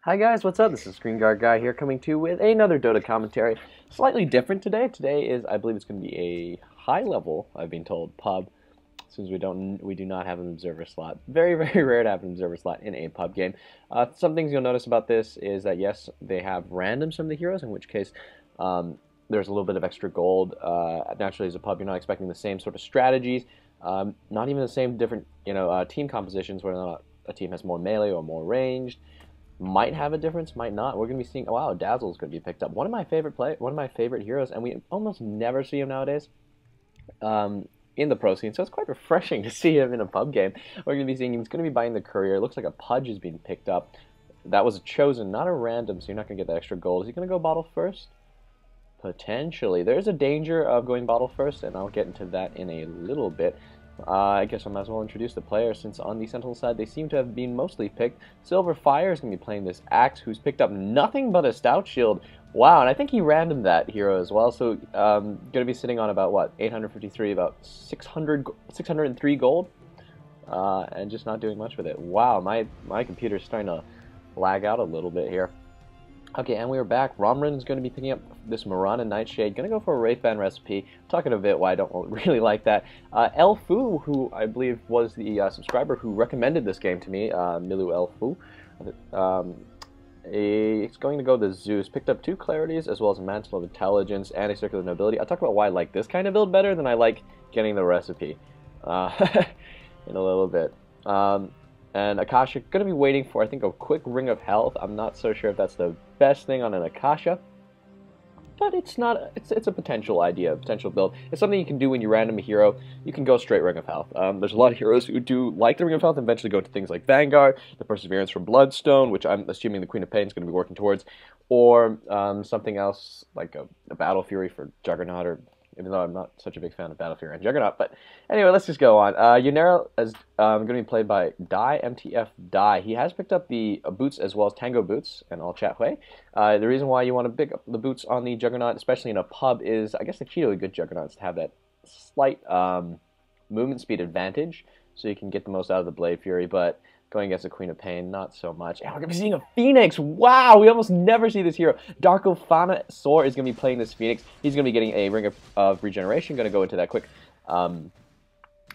Hi guys, what's up? This is Screen Guard Guy here coming to you with another Dota commentary. Slightly different today. Today is, I believe it's going to be a high level, I've been told, pub, since we do not have an observer slot. Very, very rare to have an observer slot in a pub game. Some things you'll notice about this is that yes, they have random some of the heroes, in which case there's a little bit of extra gold. Naturally, as a pub, you're not expecting the same sort of strategies, not even the same different team compositions, whether or not a team has more melee or more ranged. Might have a difference, might not. We're going to be seeing, oh, wow, Dazzle's going to be picked up. One of my favorite heroes, and we almost never see him nowadays in the pro scene, so it's quite refreshing to see him in a pub game. We're going to be seeing he's going to be buying the Courier. It looks like a Pudge is being picked up. That was chosen, not a random, so you're not going to get that extra gold. Is he going to go bottle first? Potentially. There's a danger of going bottle first, and I'll get into that in a little bit. I guess I might as well introduce the players, since on the Sentinel side they seem to have been mostly picked. Silver Fire is going to be playing this Axe, who's picked up nothing but a Stout Shield. Wow, and I think he randomed that hero as well, so going to be sitting on about, what, 853, about 603 gold, and just not doing much with it. Wow, my computer's starting to lag out a little bit here. Okay, and we are back. Romran is going to be picking up this Mirana Nightshade. Going to go for a Wraithband recipe. Talking a bit why I don't really like that. Elfu, who I believe was the subscriber who recommended this game to me, Miluelfu, it's going to go the Zeus. Picked up 2 Clarities as well as a Mantle of Intelligence and a Circular Nobility. I'll talk about why I like this kind of build better than I like getting the recipe in a little bit. And Akasha, going to be waiting for, I think, a quick Ring of Health. I'm not so sure if that's the best thing on an Akasha, but it's not. It's a potential idea, a potential build. It's something you can do when you random a hero. You can go straight Ring of Health. There's a lot of heroes who do like the Ring of Health and eventually go to things like Vanguard, the Perseverance from Bloodstone, which I'm assuming the Queen of Pain is going to be working towards, or something else like a Battle Fury for Juggernaut, or even though I'm not such a big fan of Battle Fury and Juggernaut. But anyway, let's just go on. Yunera is going to be played by Dai, MTF Dai. He has picked up the boots as well as Tango boots, and I'll chat Hui. The reason why you want to pick up the boots on the Juggernaut, especially in a pub, is I guess the key to a good Juggernaut is to have that slight movement speed advantage, so you can get the most out of the Blade Fury, but going against the Queen of Pain, not so much. And we're going to be seeing a Phoenix! Wow! We almost never see this hero. Darkofana Sor is going to be playing this Phoenix. He's going to be getting a Ring of Regeneration. Going to go into that quick.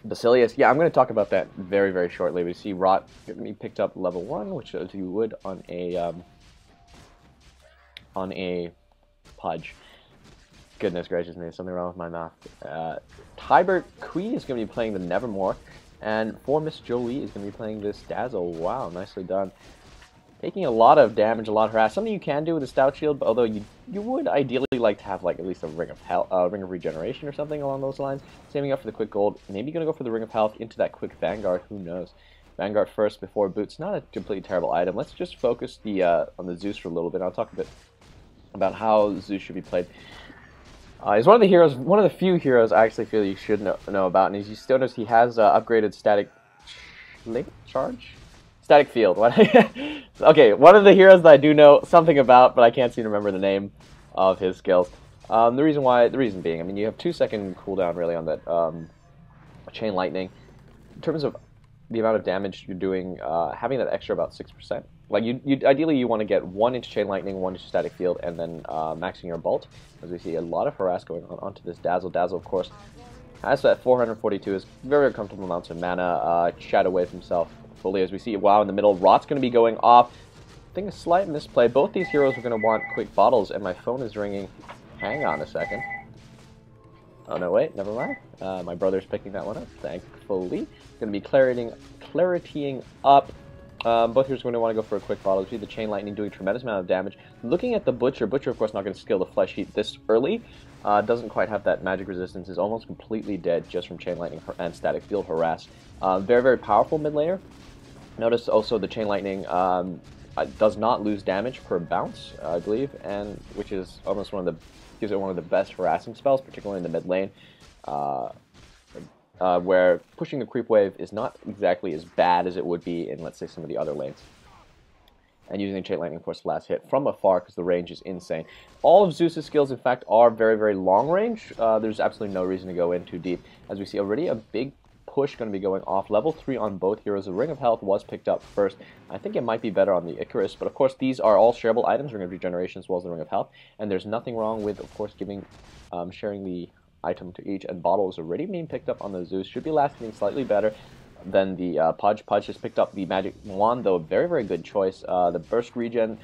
Basilius. Yeah, I'm going to talk about that very, very shortly. We see Rot going to be picked up level 1, which as you would on a Pudge. Goodness gracious me, something wrong with my mouth. Tybert Kui is going to be playing the Nevermore. And for Miss Jolie is going to be playing this Dazzle. Wow, nicely done. Taking a lot of damage, a lot of harass. Something you can do with a Stout Shield, but although you would ideally like to have like at least a Ring of Health, Ring of Regeneration or something along those lines. Saving up for the quick gold. Maybe going to go for the Ring of Health into that quick Vanguard. Who knows? Vanguard first before boots. Not a completely terrible item. Let's just focus on the Zeus for a little bit. I'll talk a bit about how Zeus should be played. He's one of the few heroes I actually feel you should know about, and as you still notice, he has upgraded static charge? Static field. Okay, one of the heroes that I do know something about, but I can't seem to remember the name of his skills. The reason being, I mean, you have 2-second cooldown really on that Chain Lightning. In terms of the amount of damage you're doing, having that extra about 6%. Like ideally you want to get 1 inch Chain Lightning, 1 inch Static Field, and then maxing your Bolt. As we see a lot of harass going on onto this Dazzle. Dazzle, of course, has that 442 is very comfortable amounts of mana. Shadow Wave himself fully, as we see. Wow, in the middle, Rot's going to be going off. I think a slight misplay. Both these heroes are going to want quick bottles, and my phone is ringing. Hang on a second. Oh no, wait, never mind. My brother's picking that one up, thankfully. Going to be claritying up. Both heroes are going to want to go for a quick bottle. You see the Chain Lightning doing a tremendous amount of damage. Looking at the Butcher, of course not going to skill the Flesh Heat this early. Doesn't quite have that magic resistance. Is almost completely dead just from Chain Lightning and Static Field harass. Very, very powerful mid laner. Notice also the Chain Lightning does not lose damage per bounce, I believe, and which is almost gives it one of the best harassing spells, particularly in the mid lane. Where pushing the creep wave is not exactly as bad as it would be in, let's say, some of the other lanes. And using the Chain Lightning, of course, last hit from afar because the range is insane. All of Zeus's skills, in fact, are very, very long range. There's absolutely no reason to go in too deep. As we see already a big push going to be going off. Level 3 on both heroes. The Ring of Health was picked up first. I think it might be better on the Icarus, but of course these are all shareable items, Ring of Regeneration as well as the Ring of Health, and there's nothing wrong with, of course, sharing the item to each, and Bottle is already being picked up on the Zeus. Should be lasting slightly better than the Pudge. Pudge has picked up the Magic Wand, though, very, very good choice. The Burst Regen,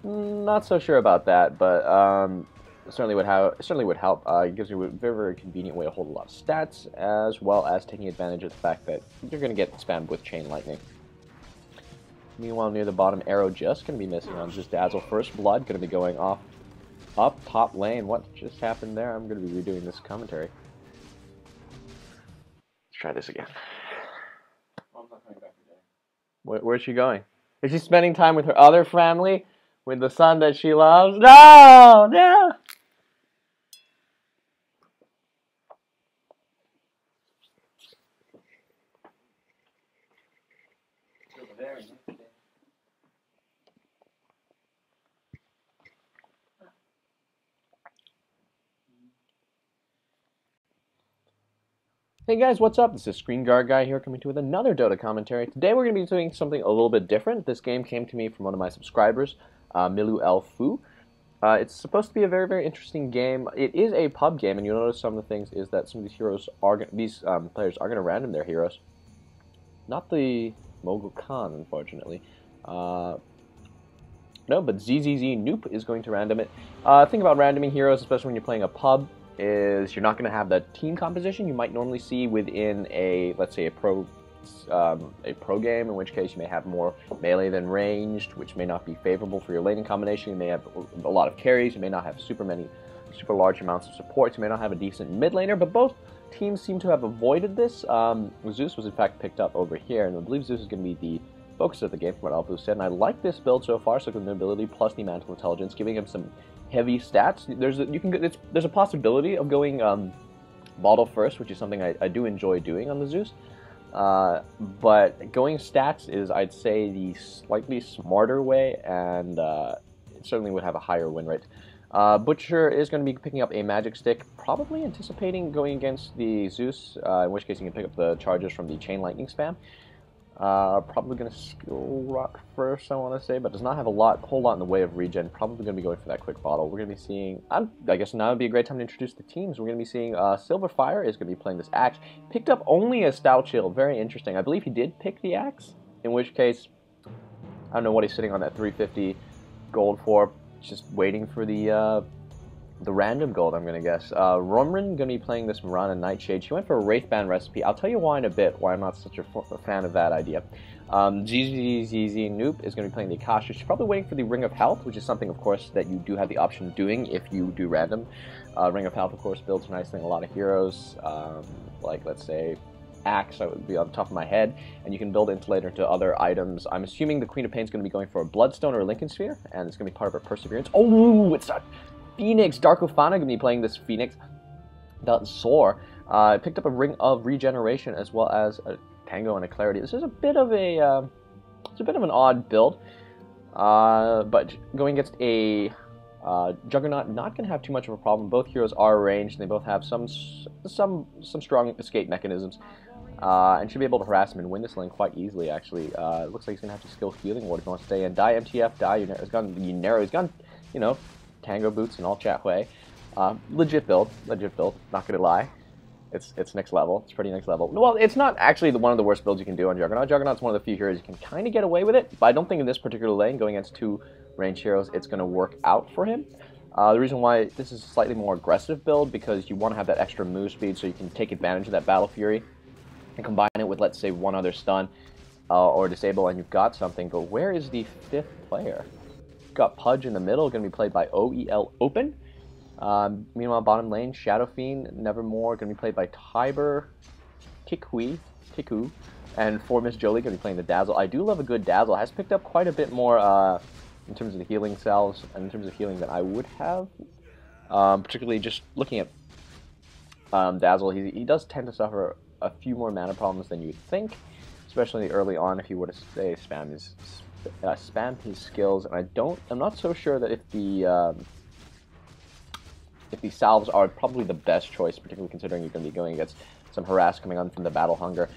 not so sure about that, but certainly would help. It gives you a very, very convenient way to hold a lot of stats, as well as taking advantage of the fact that you're going to get spammed with Chain Lightning. Meanwhile, near the bottom, Arrow just going to be missing on just Dazzle. First Blood going to be going off up top lane. What just happened there? I'm going to be redoing this commentary. Let's try this again. I'm not coming back today. Where's she going? Is she spending time with her other family? With the son that she loves? No! No! Very nice day. Hey guys, what's up? This is Screen Guard Guy here, coming to you with another Dota commentary. Today we're going to be doing something a little bit different. This game came to me from one of my subscribers, Miluelfu. It's supposed to be a very, very interesting game. It is a pub game, and you'll notice some of the things is that some of these heroes are players are going to random their heroes. Not the Mogul Khan, unfortunately. No, but ZZZ Noop is going to random it. Thing about randoming heroes, especially when you're playing a pub, is you're not going to have the team composition you might normally see within a, let's say, a pro game, in which case you may have more melee than ranged, which may not be favorable for your laning combination. You may have a lot of carries, you may not have super large amounts of supports, you may not have a decent mid laner, but both teams seem to have avoided this. Zeus was in fact picked up over here, and I believe Zeus is going to be the focus of the game from what Alpu said, and I like this build so far, so the ability plus the Mantle Intelligence, giving him some heavy stats. There's a possibility of going Bottle first, which is something I do enjoy doing on the Zeus. But going stats is, I'd say, the slightly smarter way, and it certainly would have a higher win rate. Butcher is going to be picking up a Magic Stick, probably anticipating going against the Zeus, in which case you can pick up the charges from the Chain Lightning spam. Probably going to skill rock first, I want to say, but does not have a whole lot in the way of regen. Probably going to be going for that quick bottle. We're going to be seeing, I guess now would be a great time to introduce the teams. We're going to be seeing Silverfire is going to be playing this Axe. Picked up only a Stout Shield, very interesting. I believe he did pick the Axe, in which case, I don't know what he's sitting on that 350 gold for, just waiting for the random gold, I'm going to guess. Romran going to be playing this Mirana Nightshade. She went for a Wraithband recipe. I'll tell you why in a bit, why I'm not such a fan of that idea. ZZZ Noop is going to be playing the Akasha. She's probably waiting for the Ring of Health, which is something, of course, that you do have the option of doing if you do random. Ring of Health, of course, builds nicely in a lot of heroes, like, let's say, Axe, that would be on the top of my head, and you can build Insulator into other items. I'm assuming the Queen of Pain is going to be going for a Bloodstone or a Lincoln Sphere, and it's going to be part of her Perseverance. Oh, it's a Phoenix! Dark Ofana going to be playing this Phoenix. That's Soar. Picked up a Ring of Regeneration as well as a Tango and a Clarity. This is a bit of an odd build, but going against a Juggernaut, not going to have too much of a problem. Both heroes are ranged, and they both have some strong escape mechanisms, and should be able to harass him and win this lane quite easily. Actually, it looks like he's going to have to skill Healing Ward if he wants to stay in. Die MTF, die. He's gone, you know, Tango Boots and all chat way. Legit build, not gonna lie. It's next level, it's pretty next level. Well, it's not actually one of the worst builds you can do on Juggernaut. Juggernaut's one of the few heroes you can kind of get away with it, but I don't think in this particular lane, going against two ranged heroes, it's gonna work out for him. The reason why this is a slightly more aggressive build, because you want to have that extra move speed so you can take advantage of that Battle Fury and combine it with, let's say, one other stun or disable, and you've got something. But where is the fifth player? Got Pudge in the middle, going to be played by OEL Open. Meanwhile, bottom lane, Shadow Fiend, Nevermore, going to be played by Tiber, Tiku, and for Miss Jolie, going to be playing the Dazzle. I do love a good Dazzle. Has picked up quite a bit more in terms of the healing cells and in terms of healing than I would have. Particularly just looking at Dazzle, he does tend to suffer a few more mana problems than you'd think, especially early on if he were to say spam his skills. And I'm not so sure that if the salves are probably the best choice, particularly considering you're going to be going against some harass coming on from the Battle Hunger.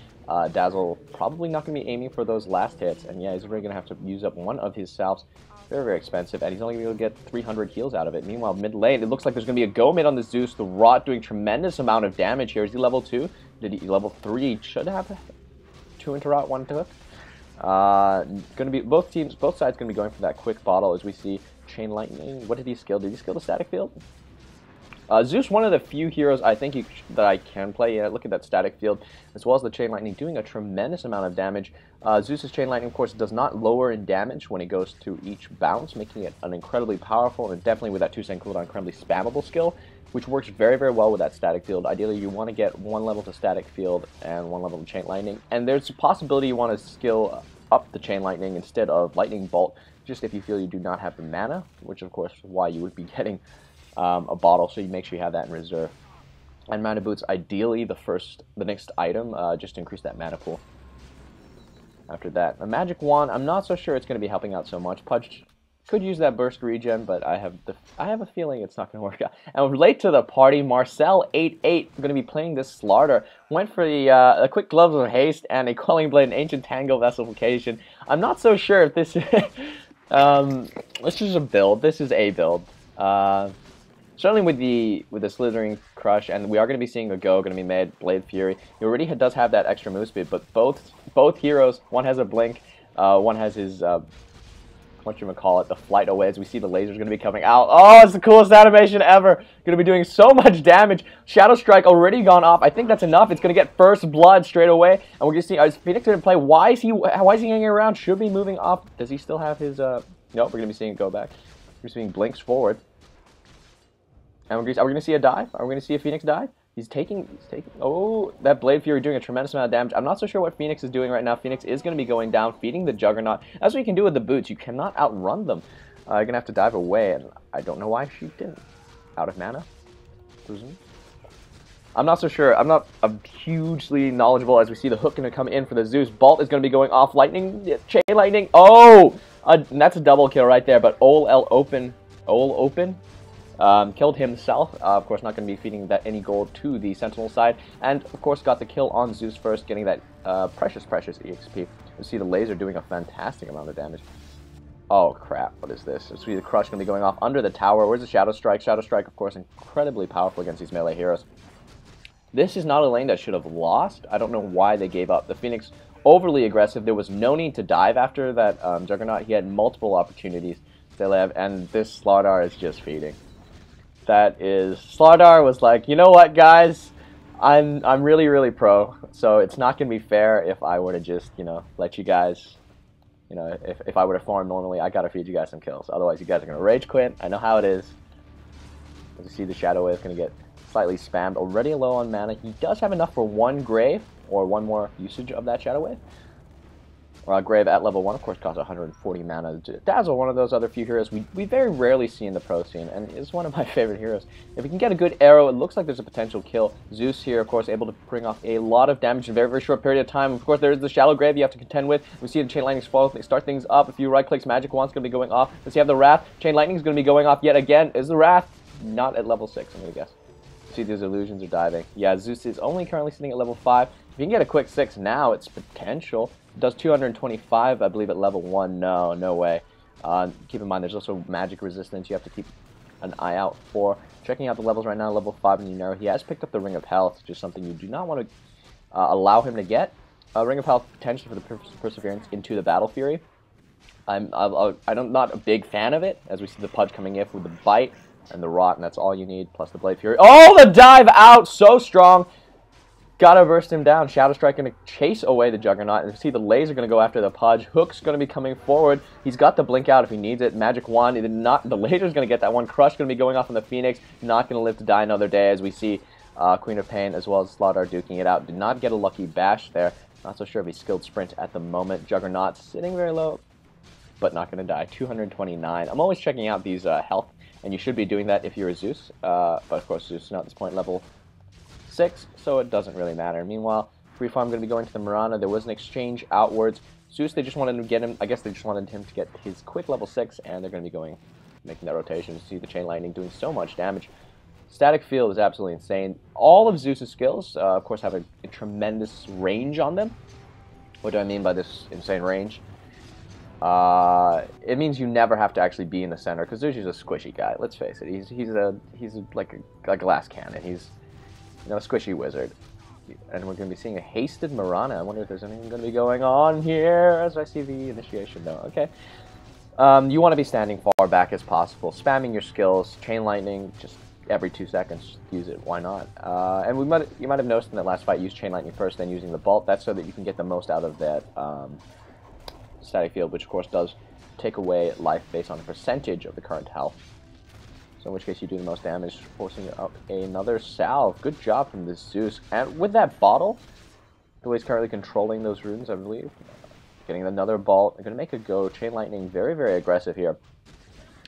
Dazzle probably not going to be aiming for those last hits, and yeah, he's really going to have to use up one of his salves. Very, very expensive, and he's only going to be able to get 300 heals out of it. Meanwhile, mid lane, it looks like there's going to be a go mid on the Zeus. The Rot doing tremendous amount of damage here. Is he level 2? Did he level 3? Should have 2 into Rot, 1 to Hook. Going to be both sides going to be going for that quick bottle as we see Chain Lightning. What did he skill? Did he skill the static field? Zeus, one of the few heroes I think that I can play. Yeah, look at that static field, as well as the Chain Lightning doing a tremendous amount of damage. Zeus's Chain Lightning, of course, does not lower in damage when it goes to each bounce, making it an incredibly powerful and definitely with that 2-second cooldown, incredibly spammable skill, which works very, very well with that static field. Ideally, you want to get 1 level to static field and 1 level to Chain Lightning, and there's a possibility you want to skill up the Chain Lightning instead of Lightning Bolt, just if you feel you do not have the mana, which of course is why you would be getting a bottle, so you make sure you have that in reserve. And mana boots, ideally the next item, just to increase that mana pool. After that, a magic wand, I'm not so sure it's going to be helping out so much. Pudge could use that burst regen, but I have a feeling it's not going to work out. And late to the party, Marcel 88 going to be playing this Slaughter. Went for the quick gloves of haste and a quelling blade and ancient tangle vesselification. I'm not so sure if this this is a build. This is a build. Certainly with the Slithering Crush, and we are going to be seeing a go going to be made, Blade Fury. He already does have that extra move speed, but both heroes, one has a blink, one has his, whatchamacallit, the flight away, as we see the lasers going to be coming out. Oh, it's the coolest animation ever! Going to be doing so much damage. Shadow Strike already gone off. I think that's enough. It's going to get first blood straight away, and we're going to see, is Phoenix going to play? Why is he hanging around? Should be moving off. Does he still have his, Nope, we're going to be seeing it go back. We're seeing blinks forward. And are we going to see a dive? Are we going to see a Phoenix dive? He's taking, oh, that Blade Fury doing a tremendous amount of damage. I'm not so sure what Phoenix is doing right now. Phoenix is going to be going down, feeding the Juggernaut. That's what you can do with the boots. You cannot outrun them. You're going to have to dive away, and I don't know why she didn't. Out of mana? I'm not so sure. I'm not hugely knowledgeable as we see the hook going to come in for the Zeus. Bolt is going to be going off. Lightning, Chain Lightning. Oh! And that's a double kill right there, but Ol Open. Killed himself. Of course, not going to be feeding that any gold to the Sentinel side. And, of course, got the kill on Zeus first, getting that precious EXP. You see the laser doing a fantastic amount of damage. Oh, crap. What is this? You see the Crush going to be going off under the tower. Where's the Shadow Strike? Shadow Strike, of course, incredibly powerful against these melee heroes. This is not a lane that should have lost. I don't know why they gave up. The Phoenix, overly aggressive. There was no need to dive after that Juggernaut. He had multiple opportunities to live, and this Slardar is just feeding. Slardar was like, you know what, guys, I'm really, really pro, so it's not going to be fair if I were to just, let you guys, if I were to farm normally, I got to feed you guys some kills. Otherwise, you guys are going to rage quit. I know how it is. As you see, the Shadow Wave is going to get slightly spammed. Already low on mana. He does have enough for 1 Grave, or 1 more usage of that Shadow Wave. Grave at level 1, of course, costs 140 mana. Dazzle, one of those other few heroes we very rarely see in the pro scene, and is one of my favorite heroes. If we can get a good arrow, it looks like there's a potential kill. Zeus here, of course, able to bring off a lot of damage in a very, very short period of time. Of course, there is the Shallow Grave you have to contend with. We see the Chain Lightning start things up. A few right-clicks, Magic Wand's going to be going off. Let's see, have the Wrath. Chain Lightning is going to be going off yet again. Is the Wrath not at level 6, I'm going to guess. See, these illusions are diving. Yeah, Zeus is only currently sitting at level 5. If you can get a quick 6 now, it's potential. It does 225, I believe, at level 1. No way. Keep in mind, there's also magic resistance you have to keep an eye out for. Checking out the levels right now, level 5 in Unero. He has picked up the Ring of Health, which is something you do not want to allow him to get. Ring of Health, potentially for the Perseverance into the Battle Fury. I'm not a big fan of it, as we see the Pudge coming in with the Bite and the Rot, and that's all you need, plus the Blade Fury. Oh, the dive out! So strong! Gotta burst him down. Shadow Strike going to chase away the Juggernaut. And you see the laser going to go after the Pudge. Hook's going to be coming forward. He's got the blink out if he needs it. Magic Wand. The laser's going to get that one. Crush going to be going off on the Phoenix. Not going to live to die another day, as we see Queen of Pain as well as Slaughter duking it out. Did not get a lucky bash there. Not so sure if he's skilled sprint at the moment. Juggernaut sitting very low, but not going to die. 229. I'm always checking out these health, and you should be doing that if you're a Zeus. But of course, Zeus is not at this point level 6, so it doesn't really matter. Meanwhile, Free Farm going to be going to the Mirana. There was an exchange outwards. Zeus, they just wanted to get him. I guess they just wanted him to get his quick level 6, and they're going to be making that rotation. See the Chain Lightning doing so much damage. Static Field is absolutely insane. All of Zeus's skills, of course, have a tremendous range on them. What do I mean by this insane range? It means you never have to actually be in the center, because Zeus is a squishy guy. Let's face it. He's like a glass cannon. He's, you know, a squishy wizard. And we're going to be seeing a hasted Mirana. I wonder if there's anything going to be going on here as I see the initiation. No, okay. You want to be standing far back as possible, spamming your skills, chain lightning, just every 2 seconds, use it. Why not? And you might have noticed in that last fight, use chain lightning first, then using the bolt. That's so that you can get the most out of that static field, which of course does take away life based on the percentage of the current health. So in which case you do the most damage, forcing up another salve. Good job from this Zeus. And with that bottle, the way he's currently controlling those runes, I believe, getting another bolt. They're going to make a go. Chain lightning, very, very aggressive here.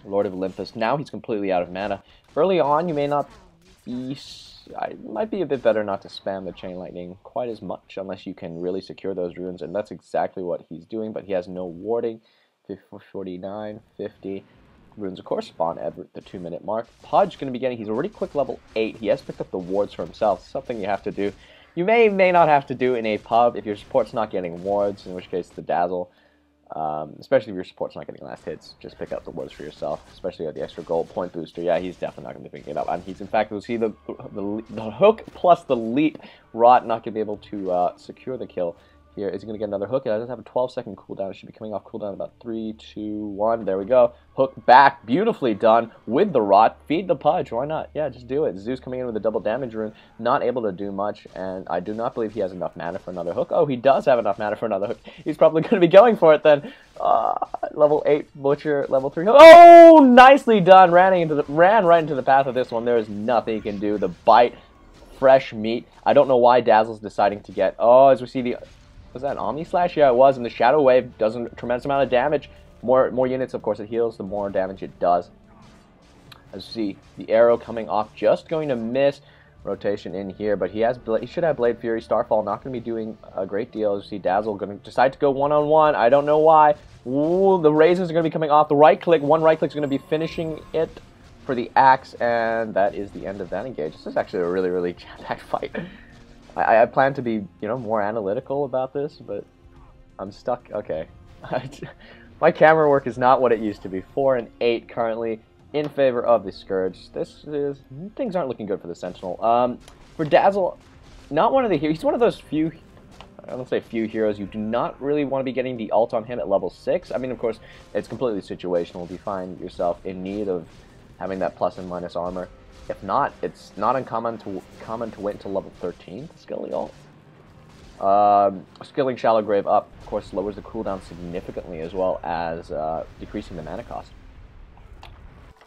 Lord of Olympus. Now he's completely out of mana. Early on, you may not be... It might be a bit better not to spam the chain lightning quite as much unless you can really secure those runes, and that's exactly what he's doing, but he has no warding. 49, 50. Runes, of course, spawn at the 2-minute mark. Podge going to be getting... He's already quick level 8. He has picked up the wards for himself. Something you have to do. You may not have to do in a pub if your support's not getting wards, in which case the Dazzle... especially if your support's not getting last hits, just pick up the wards for yourself, especially at the extra gold point booster. Yeah, he's definitely not going to be picking it up, and he's in fact, we'll see the hook plus the leap. Rot not going to be able to secure the kill here. Is he going to get another hook? It does have a 12-second cooldown. It should be coming off cooldown in about 3, 2, 1. There we go. Hook back, beautifully done with the Rot. Feed the Pudge, why not? Yeah, just do it. Zeus coming in with a double damage rune, not able to do much, and I do not believe he has enough mana for another hook. Oh, he does have enough mana for another hook. He's probably going to be going for it then. Level 8 Butcher, level 3 hook. Oh, nicely done. Ran right into the path of this one. There is nothing he can do. The bite, fresh meat. I don't know why Dazzle's deciding to get... Oh, as we see the... Was that an Omni Slash? Yeah, it was. And the Shadow Wave does a tremendous amount of damage. More units, of course, it heals, the more damage it does. As you see, the arrow coming off, just going to miss. Rotation in here, but he should have Blade Fury. Starfall not going to be doing a great deal. As you see, Dazzle going to decide to go one-on-one. I don't know why. Ooh, the Razors are going to be coming off. The right click, one right click is going to be finishing it for the axe, and that is the end of that engage. This is actually a really, really jam-packed fight. I plan to be, you know, more analytical about this, but I'm stuck. Okay. My camera work is not what it used to be. 4 and 8 currently in favor of the Scourge. Things aren't looking good for the Sentinel. For Dazzle, not one of the heroes. He's one of those few, I don't say few heroes, you do not really want to be getting the ult on him at level 6. I mean, of course, it's completely situational if you find yourself in need of having that plus and minus armor. If not, it's not uncommon to wait until level 13 to skill the ult. Skilling Shallow Grave up, of course, lowers the cooldown significantly as well as decreasing the mana cost.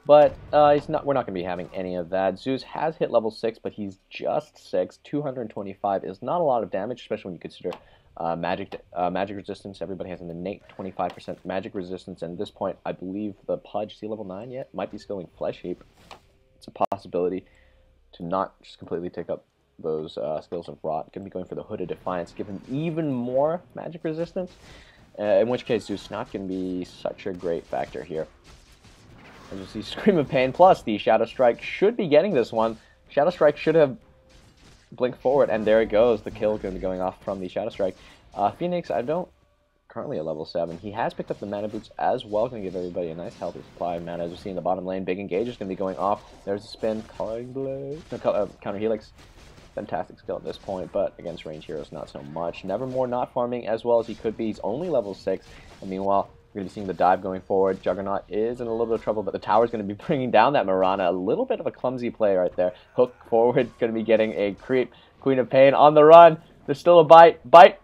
But we're not going to be having any of that. Zeus has hit level 6, but he's just 6. 225 is not a lot of damage, especially when you consider magic resistance. Everybody has an innate 25% magic resistance, and at this point, I believe the Pudge, is he level 9 yet? Might be skilling Flesh Heap. It's a possibility to not just completely take up those skills of Rot. Going to be going for the Hooded Defiance, give him even more magic resistance, in which case Zeus not going to be such a great factor here. As you see, Scream of Pain, plus the Shadow Strike should be getting this one. Shadow Strike should have blinked forward, and there it goes. The kill going to be going off from the Shadow Strike. Phoenix, currently at level 7. He has picked up the Mana Boots as well, going to give everybody a nice healthy supply of mana. As you see in the bottom lane, Big Engage is going to be going off. There's a spin, Culling Blade, Counter Helix. Fantastic skill at this point, but against range heroes, not so much. Nevermore not farming as well as he could be. He's only level 6, and meanwhile, we're going to be seeing the dive going forward. Juggernaut is in a little bit of trouble, but the tower is going to be bringing down that Mirana. A little bit of a clumsy play right there. Hook forward, going to be getting a creep. Queen of Pain on the run. There's still a bite. Bite.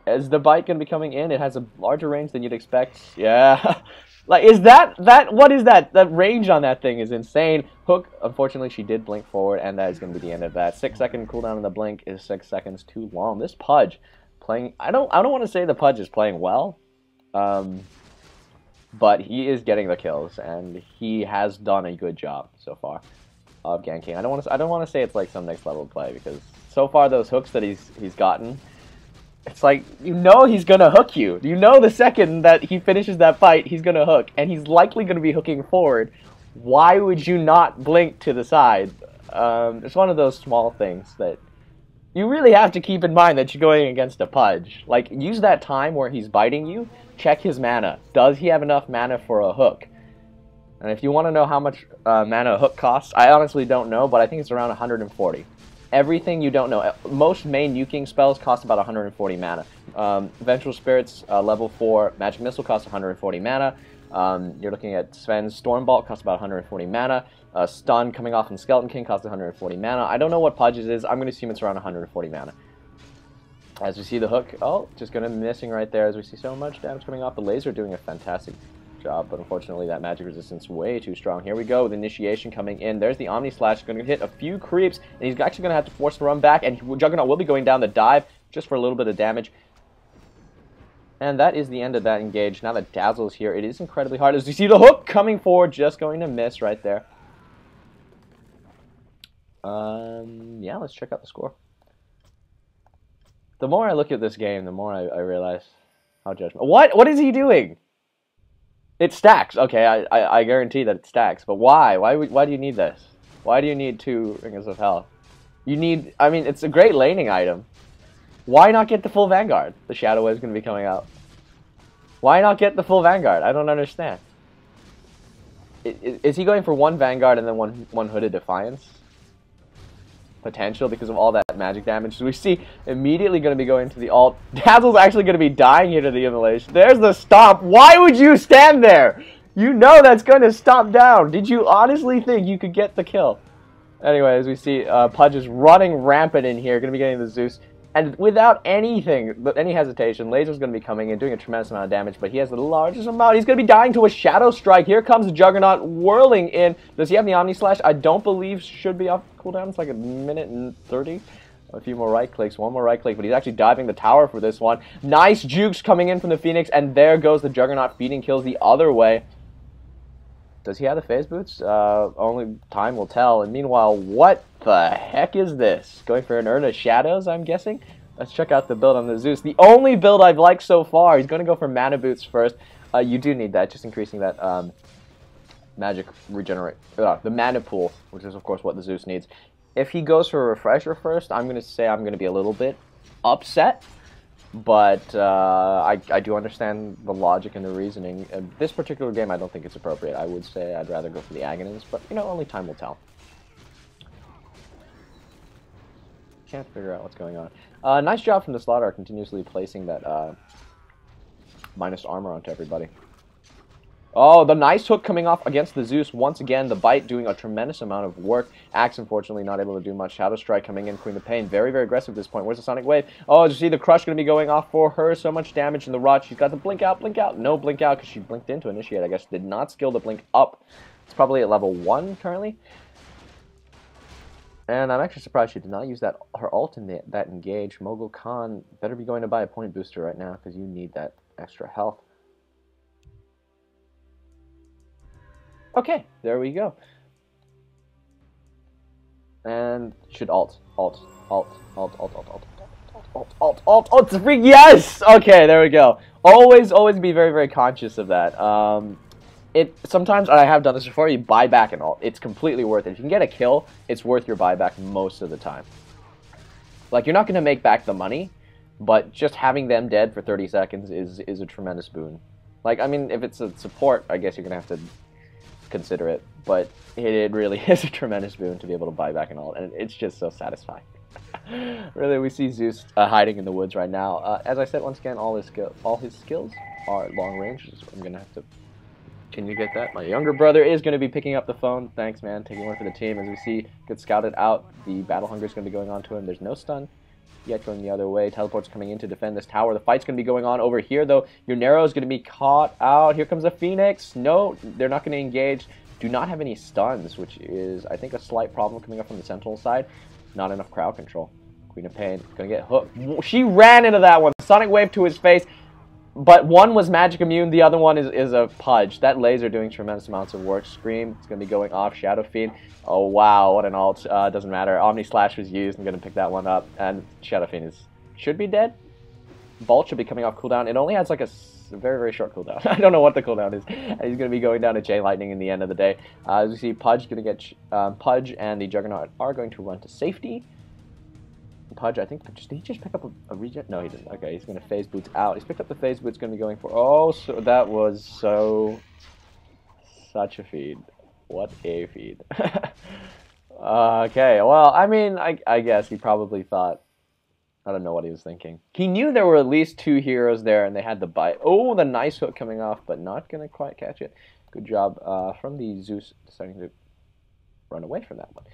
Is the bite going to be coming in? It has a larger range than you'd expect. Yeah. Like, is what is that? That range on that thing is insane. Hook, unfortunately, she did blink forward, and that is going to be the end of that. 6-second cooldown on the blink is 6 seconds too long. This Pudge playing, I don't want to say the Pudge is playing well. But he is getting the kills, and he has done a good job so far of ganking. I don't want to say it's like some next level play, because so far those hooks that he's gotten, it's like, you know he's gonna hook you. You know the second that he finishes that fight, he's gonna hook, and he's likely gonna be hooking forward. Why would you not blink to the side? It's one of those small things that you really have to keep in mind that you're going against a Pudge. Like, use that time where he's biting you, check his mana. Does he have enough mana for a hook? And if you want to know how much mana a hook costs, I honestly don't know, but I think it's around 140. Everything you don't know. Most main nuking spells cost about 140 mana. Vengeful Spirits, level 4 Magic Missile costs 140 mana. You're looking at Sven's Stormbolt, costs about 140 mana. Stun coming off from Skeleton King costs 140 mana. I don't know what Pudge's is. I'm going to assume it's around 140 mana. As we see the hook, oh, just going to be missing right there as we see so much damage coming off. The laser doing a fantastic job, but unfortunately that magic resistance way too strong. Here we go with Initiation coming in. There's the Omni Slash, going to hit a few creeps, and he's actually going to have to force the run back, and Juggernaut will be going down the dive just for a little bit of damage. And that is the end of that engage. Now that Dazzle's here, it is incredibly hard. As you see the hook coming forward, just going to miss right there. Yeah, let's check out the score. The more I look at this game, the more I realize how judgmental. What is he doing? It stacks. Okay, I guarantee that it stacks. But why? Why do you need this? Why do you need 2 Rings of Health? You need... I mean, it's a great laning item. Why not get the full Vanguard? The Shadow Wave is going to be coming out. Why not get the full Vanguard? I don't understand. Is he going for 1 Vanguard and then one Hooded Defiance? Potential because of all that magic damage. So we see immediately going to be going to the ult. Dazzle's actually going to be dying here to the Immolation. There's the stomp. Why would you stand there? You know that's going to stomp down. Did you honestly think you could get the kill? Anyway, as we see, Pudge is running rampant in here. Going to be getting the Zeus. And without any hesitation, Laser's going to be coming in, doing a tremendous amount of damage, but he has the largest amount. He's going to be dying to a Shadow Strike. Here comes the Juggernaut whirling in. Does he have the Omni Slash? I don't believe should be off cooldown. It's like 1:30. A few more right clicks, one more right click, but he's actually diving the tower for this one. Nice jukes coming in from the Phoenix, and there goes the Juggernaut feeding kills the other way. Does he have the phase boots? Only time will tell. And meanwhile, what the heck is this? Going for an Urn of Shadows, I'm guessing? Let's check out the build on the Zeus. The only build I've liked so far. He's going to go for Mana Boots first. You do need that, just increasing that magic regenerate. The mana pool, which is, of course, what the Zeus needs. If he goes for a Refresher first, I'm going to say I'm going to be a little bit upset. But I do understand the logic and the reasoning. This particular game, I don't think it's appropriate. I would say I'd rather go for the Aghanim's, but, you know, only time will tell. Can't figure out what's going on. Nice job from the Slaughter, continuously placing that minus armor onto everybody. Oh, the nice hook coming off against the Zeus. Once again, the bite doing a tremendous amount of work. Axe, unfortunately, not able to do much. Shadow Strike coming in, Queen of Pain. Very, very aggressive at this point. Where's the Sonic Wave? Oh, as you see, the Crush going to be going off for her. So much damage in the rot. She's got the Blink Out, Blink Out. No Blink Out because she blinked into Initiate, I guess. Did not skill the Blink Up. It's probably at level 1 currently. And I'm actually surprised she did not use her ult in that engage. Mogul Khan better be going to buy a point booster right now because you need that extra health. Okay, there we go. And should ult. Yes! Okay, there we go. Always be very, very conscious of that. Sometimes, and I have done this before, you buy back an ult. It's completely worth it. If you can get a kill, it's worth your buyback most of the time. Like, you're not going to make back the money, but just having them dead for 30 seconds is a tremendous boon. Like, I mean, if it's a support, I guess you're going to have to consider it, but it really is a tremendous boon to be able to buy back an ult, and it's just so satisfying. Really, we see Zeus hiding in the woods right now. As I said, once again, all his skills are long range. So I'm gonna have to. Can you get that? My younger brother is going to be picking up the phone. Thanks, man. Taking one for the team. As we see, gets scouted out. The Battle Hunger is going to be going on to him. There's no stun yet going the other way. Teleport's coming in to defend this tower. The fight's going to be going on over here, though. Your Narrow is going to be caught out. Here comes the Phoenix. No, they're not going to engage. Do not have any stuns, which is, I think, a slight problem coming up from the Sentinel side. Not enough crowd control. Queen of Pain going to get hooked. She ran into that one. Sonic Wave to his face. But one was magic immune, the other one is a Pudge. That laser doing tremendous amounts of work. Scream, it's going to be going off. Shadow Fiend, oh wow, what an ult. Doesn't matter. Omni Slash was used, I'm going to pick that one up. And Shadow Fiend should be dead. Bolt should be coming off cooldown. It only has like a It's a very, very short cooldown. I don't know what the cooldown is. And he's going to be going down to Chain Lightning in the end of the day. As we see, Pudge going to get Pudge and the Juggernaut are going to run to safety. Pudge, I think, did he just pick up a regen? No, he didn't. Okay, he's going to phase boots out. He's picked up the phase boots, going to be going for... Oh, so that was such a feed. What a feed. Okay, well, I mean, I guess he probably thought... I don't know what he was thinking. He knew there were at least 2 heroes there, and they had the bite. Oh, the nice hook coming off, but not going to quite catch it. Good job from the Zeus deciding to run away from that one.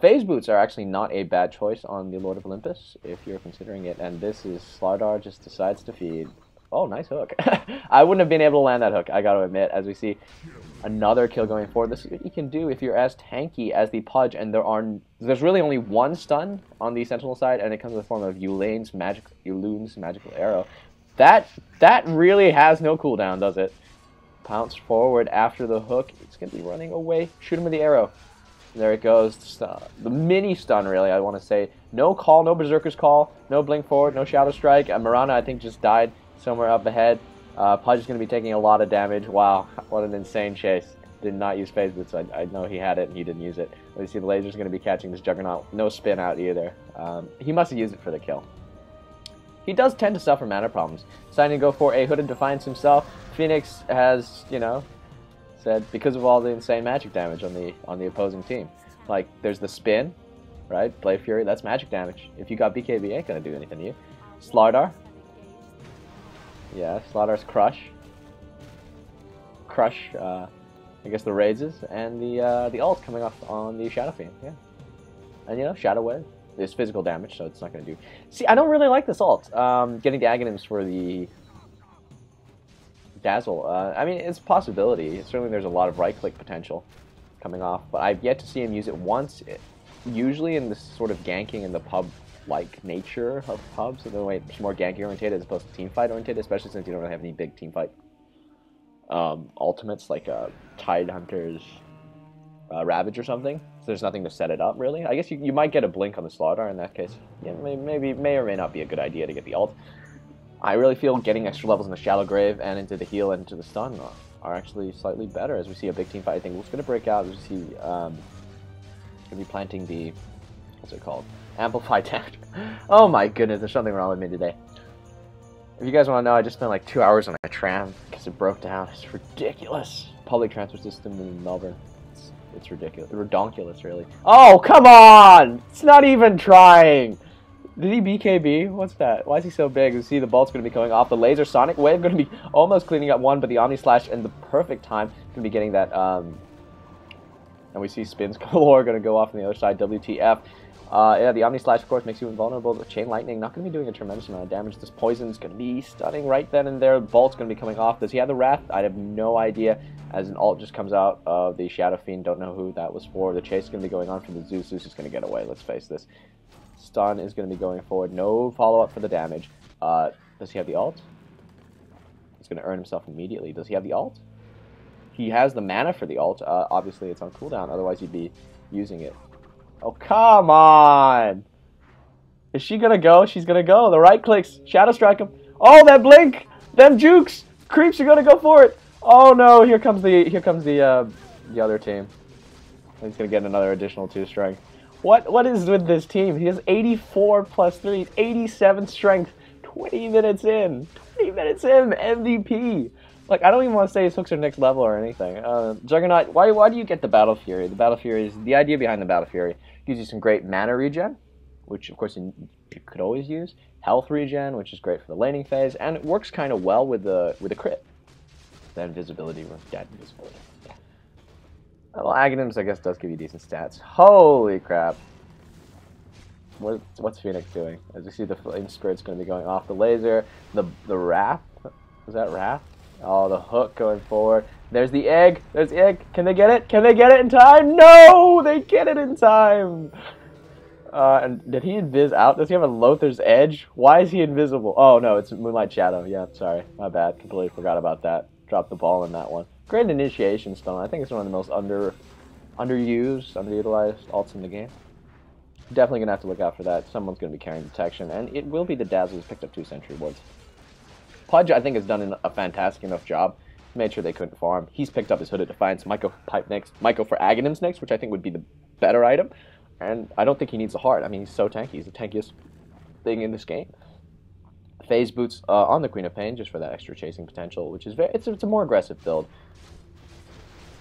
Phase boots are actually not a bad choice on the Lord of Olympus, if you're considering it. And this is Slardar just decides to feed. Oh, nice hook. I wouldn't have been able to land that hook, I gotta admit, as we see another kill going forward. This is what you can do if you're as tanky as the Pudge, and there's really only 1 stun on the Sentinel side, and it comes in the form of Yulene's magical arrow. That really has no cooldown, does it? Pounce forward after the hook. It's gonna be running away. Shoot him with the arrow. There it goes. The mini stun, really, I want to say. No call, no Berserker's Call, no Blink Forward, no Shadow Strike. Mirana, I think, just died somewhere up ahead. Pudge is going to be taking a lot of damage. Wow, what an insane chase. Did not use phase boots. I know he had it and he didn't use it. But you see the laser's going to be catching this Juggernaut. No spin out either. He must have used it for the kill. He does tend to suffer mana problems. Deciding to go for a Hooded Defiance himself. Phoenix has, you know, said because of all the insane magic damage on the opposing team. Like, there's the spin, right? Blade Fury, that's magic damage. If you got BKB, ain't gonna do anything to you. Slardar. Yeah, Slardar's Crush. I guess the raises, and the ult coming off on the Shadow Fiend, yeah. And you know, Shadow Wave is physical damage, so it's not gonna do. See, I don't really like this ult. Getting the Aghanims for the Dazzle. I mean, it's a possibility. Certainly there's a lot of right-click potential coming off, but I've yet to see him use it once. Usually in this sort of ganking and the pub-like nature of pubs, in the way it's more ganking-oriented as opposed to teamfight-oriented, especially since you don't really have any big teamfight ultimates like Tide Hunter's Ravage or something. So there's nothing to set it up, really. I guess you might get a blink on the Slardar in that case. Yeah, maybe may or may not be a good idea to get the ult. I really feel getting extra levels in the Shallow Grave and into the heal and into the stun are actually slightly better, as we see a big team fight. I think it's going to break out. As we see, going to be planting the, what's it called? Amplified damage. Oh my goodness, there's something wrong with me today. If you guys want to know, I just spent like 2 hours on a tram because it broke down. It's ridiculous. Public transport system in Melbourne. It's ridiculous. Redonkulous, really. Oh, come on! It's not even trying! Did he BKB? What's that? Why is he so big? You see the bolt's going to be going off. The laser sonic wave going to be almost cleaning up one, but the Omni Slash in the perfect time going to be getting that. And we see spins galore going to go off on the other side. WTF. Yeah, the Omni Slash, of course, makes you invulnerable. The Chain Lightning not going to be doing a tremendous amount of damage. This poison's going to be stunning right then and there. Bolt's going to be coming off. Does he have the Wrath? I have no idea. As an ult just comes out of the Shadow Fiend. Don't know who that was for. The chase is going to be going on for the Zeus. Zeus is going to get away. Let's face this. Stun is going to be going forward. No follow-up for the damage. Does he have the ult? He's going to earn himself immediately. Does he have the ult? He has the mana for the ult. Obviously, it's on cooldown. Otherwise, he'd be using it. Oh, come on! Is she going to go? She's going to go. The right clicks. Shadow Strike him. Oh, that blink! Them jukes! Creeps are going to go for it! Oh, no! Here comes the other team. He's going to get another additional 2 strength. What is with this team? He has 84 plus 3, 87 strength, 20 minutes in. 20 minutes in, MVP. Like, I don't even want to say his hooks are next level or anything. Juggernaut, why do you get the Battle Fury? The Battle Fury is, the idea behind the Battle Fury gives you some great mana regen, which of course you could always use. Health regen, which is great for the laning phase, and it works kind of well with the crit. The invisibility, or dead invisibility. Well, Aghanims, I guess, does give you decent stats. Holy crap. What's Phoenix doing? As you see, the Flame Spirit's going to be going off. The laser, the Wrath. Is that Wrath? Oh, the hook going forward. There's the egg. There's the egg. Can they get it? Can they get it in time? No! They get it in time! And did he invis out? Does he have a Lothar's Edge? Why is he invisible? Oh, no, it's Moonlight Shadow. Yeah, sorry. My bad. Completely forgot about that. Dropped the ball in that one. Great initiation stone. I think it's one of the most underutilized ults in the game. Definitely gonna have to look out for that. Someone's gonna be carrying detection, and it will be the Dazzle who's picked up 2 sentry wards. Pudge, I think, has done a fantastic enough job. Made sure they couldn't farm. He's picked up his Hooded Defiance, Myco Pipe next, Myco for Aghanim's next, which I think would be the better item. And I don't think he needs a heart. I mean, he's so tanky. He's the tankiest thing in this game. Phase Boots on the Queen of Pain, just for that extra chasing potential, which is it's a more aggressive build.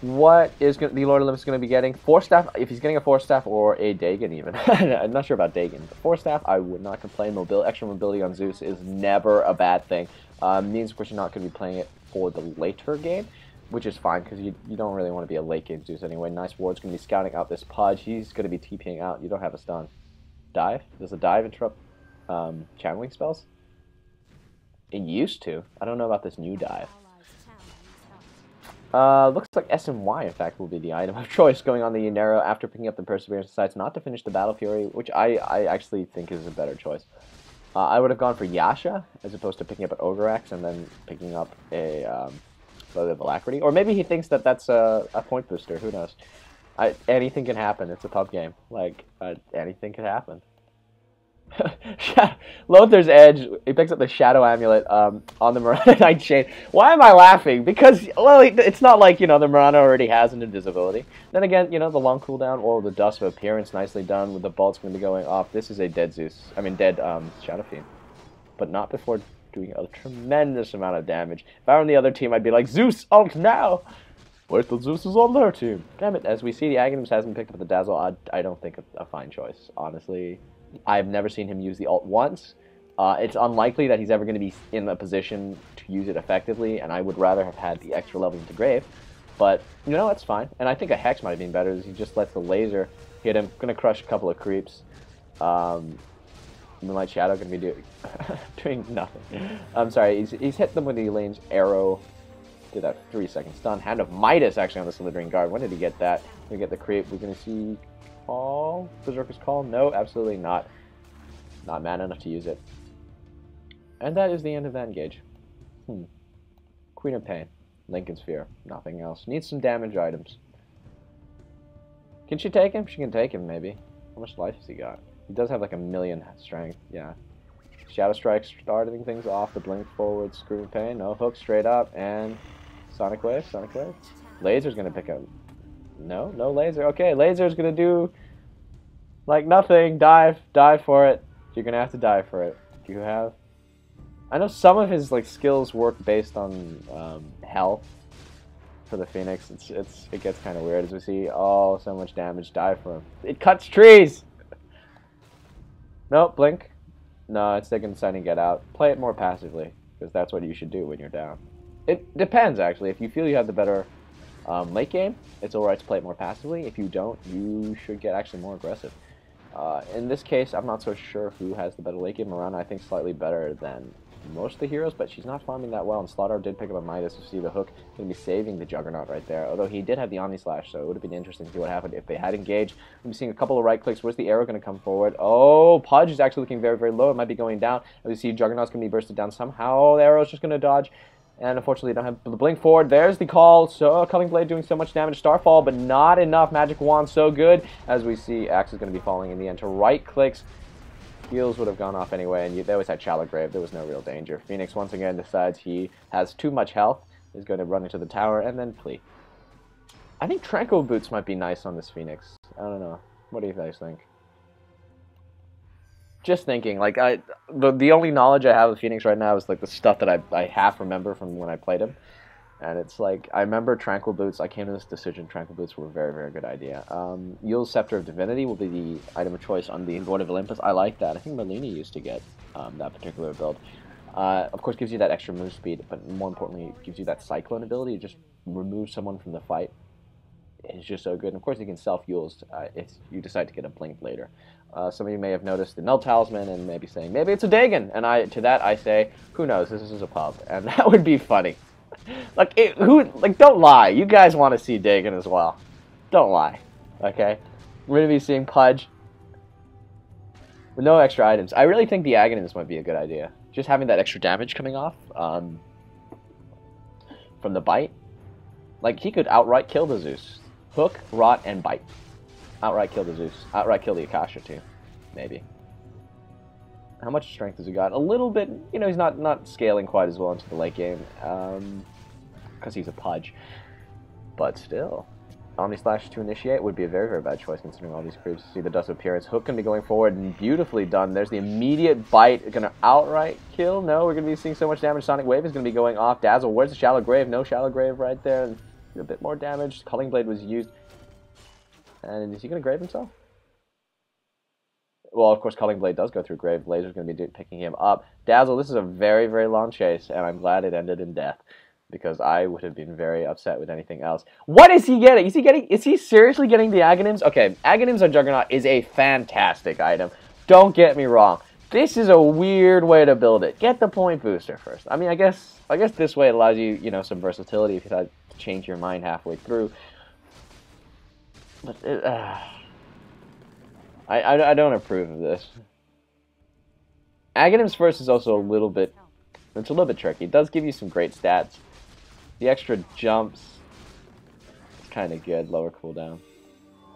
What is the Lord of Olympus going to be getting? Force Staff, if he's getting a Force Staff or a Dagon even. I'm not sure about Dagon. But Force Staff, I would not complain. Extra mobility on Zeus is never a bad thing. Means, of course, you're not going to be playing it for the later game, which is fine, because you don't really want to be a late game Zeus anyway. Nice Ward's going to be scouting out this Pudge. He's going to be TPing out. You don't have a stun. Dive? Does a dive interrupt channeling spells? It used to. I don't know about this new dive. Looks like S and Y, in fact, will be the item of choice going on the Unero after picking up the Perseverance. Decides not to finish the Battle Fury, which I actually think is a better choice. I would have gone for Yasha as opposed to picking up an Ogreax and then picking up a Lily of Alacrity. Or maybe he thinks that that's a point booster. Who knows? Anything can happen. It's a pub game. Like, anything can happen. Lothar's Edge, he picks up the Shadow Amulet on the Mirana Nightshade. Why am I laughing? Because, well, it's not like, the Mirana already has an invisibility. Then again, the long cooldown, or the Dust of Appearance, nicely done, with the bolts going to be going off. This is a dead dead Shadow Fiend. But not before doing a tremendous amount of damage. If I were on the other team, I'd be like, Zeus, ult now! Wait till Zeus is on their team. Damn it, as we see, the Aghanim's hasn't picked up the Dazzle. I don't think a fine choice, honestly. I've never seen him use the ult once. It's unlikely that he's ever going to be in a position to use it effectively, and I would rather have had the extra levels into Grave. But, that's fine. And I think a Hex might have been better, as he just lets the laser hit him. Going to crush a couple of creeps. Moonlight Shadow going to be doing nothing. I'm sorry, he's hit them with the Elaine's arrow. Did that 3-second stun. Hand of Midas actually on the Slithering Guard. When did he get that? We get the creep. We're going to see... Call? Berserker's Call? No, absolutely not. Not mana enough to use it. And that is the end of that engage. Queen of Pain. Lincoln Sphere. Nothing else. Needs some damage items. Can she take him? She can take him, maybe. How much life has he got? He does have like 1,000,000 strength. Yeah. Shadow Strike starting things off. The blink forward. Screaming Pain. No hook. Straight up. And Sonic Wave. Sonic Wave. Laser's going to pick up. No laser. Okay, laser's gonna do like nothing. Dive for it. You're gonna have to dive for it. Do you have? I know some of his skills work based on health for the Phoenix. It gets kind of weird as we see. Oh, so much damage. Dive for him. It cuts trees. Nope. Blink. No, it's taking deciding to get out. Play it more passively, because that's what you should do when you're down. It depends actually. If you feel you have the better late game, it's alright to play it more passively. If you don't, you should get actually more aggressive. In this case, I'm not so sure who has the better late game. Mirana, I think, slightly better than most of the heroes, but she's not farming that well, and Slaughter did pick up a Midas. You see the hook going to be saving the Juggernaut right there, although he did have the Omni Slash, so it would have been interesting to see what happened if they had engaged. We'll be seeing a couple of right clicks. Where's the arrow going to come forward? Oh, Pudge is actually looking very, very low. It might be going down. As we see, Juggernaut's going to be bursted down somehow. The arrow's just going to dodge. And unfortunately, don't have the blink forward. There's the call. So Culling Blade doing so much damage. Starfall, but not enough. Magic Wand so good. As we see, Axe is going to be falling in the end to right clicks. Heals would have gone off anyway, and they always had Shallow Grave. There was no real danger. Phoenix once again decides he has too much health. He's going to run into the tower and then flee. I think Tranquil Boots might be nice on this Phoenix. I don't know. What do you guys think? Just thinking, the only knowledge I have of Phoenix right now is the stuff that I half remember from when I played him, and it's I remember Tranquil Boots. I came to this decision. Tranquil Boots were a very, very good idea. Yule's Scepter of Divinity will be the item of choice on the Lord of Olympus. I like that. I think Malini used to get that particular build. Of course, gives you that extra move speed, but more importantly, it gives you that Cyclone ability to just remove someone from the fight. It's just so good. And of course, you can self-Yules if you decide to get a blink later. Some of you may have noticed the Null Talisman and maybe saying, maybe it's a Dagon. And to that I say, who knows, this is a pub. And that would be funny. Don't lie. You guys want to see Dagon as well. Don't lie. Okay? We're going to be seeing Pudge with no extra items. I really think the Aghanims might be a good idea. Just having that extra damage coming off from the bite. He could outright kill the Zeus. Hook, rot, and bite. Outright kill the Zeus. Outright kill the Akasha too. Maybe. How much strength has he got? A little bit. You know, he's not scaling quite as well into the late game. Because he's a Pudge. But still. Omni Slash to initiate would be a very, very bad choice considering all these creeps. See the Dust of Appearance. Hook going to be going forward and beautifully done. There's the immediate bite. Going to outright kill. No, we're going to be seeing so much damage. Sonic Wave is going to be going off. Dazzle, where's the Shallow Grave? No Shallow Grave right there. And a bit more damage. Culling Blade was used. And is he going to grave himself? Well, of course, Culling Blade does go through grave. Laser's going to be picking him up. Dazzle, this is a very, very long chase, and I'm glad it ended in death. Because I would have been very upset with anything else. What is he getting? Is he seriously getting the Aghanims? Okay, Aghanims on Juggernaut is a fantastic item. Don't get me wrong. This is a weird way to build it. Get the point booster first. I mean, I guess this way it allows you, you know, some versatility if you decide to change your mind halfway through. But I don't approve of this. Aghanims first is also a little bit tricky. It does give you some great stats. The extra jumps is kind of good. Lower cooldown.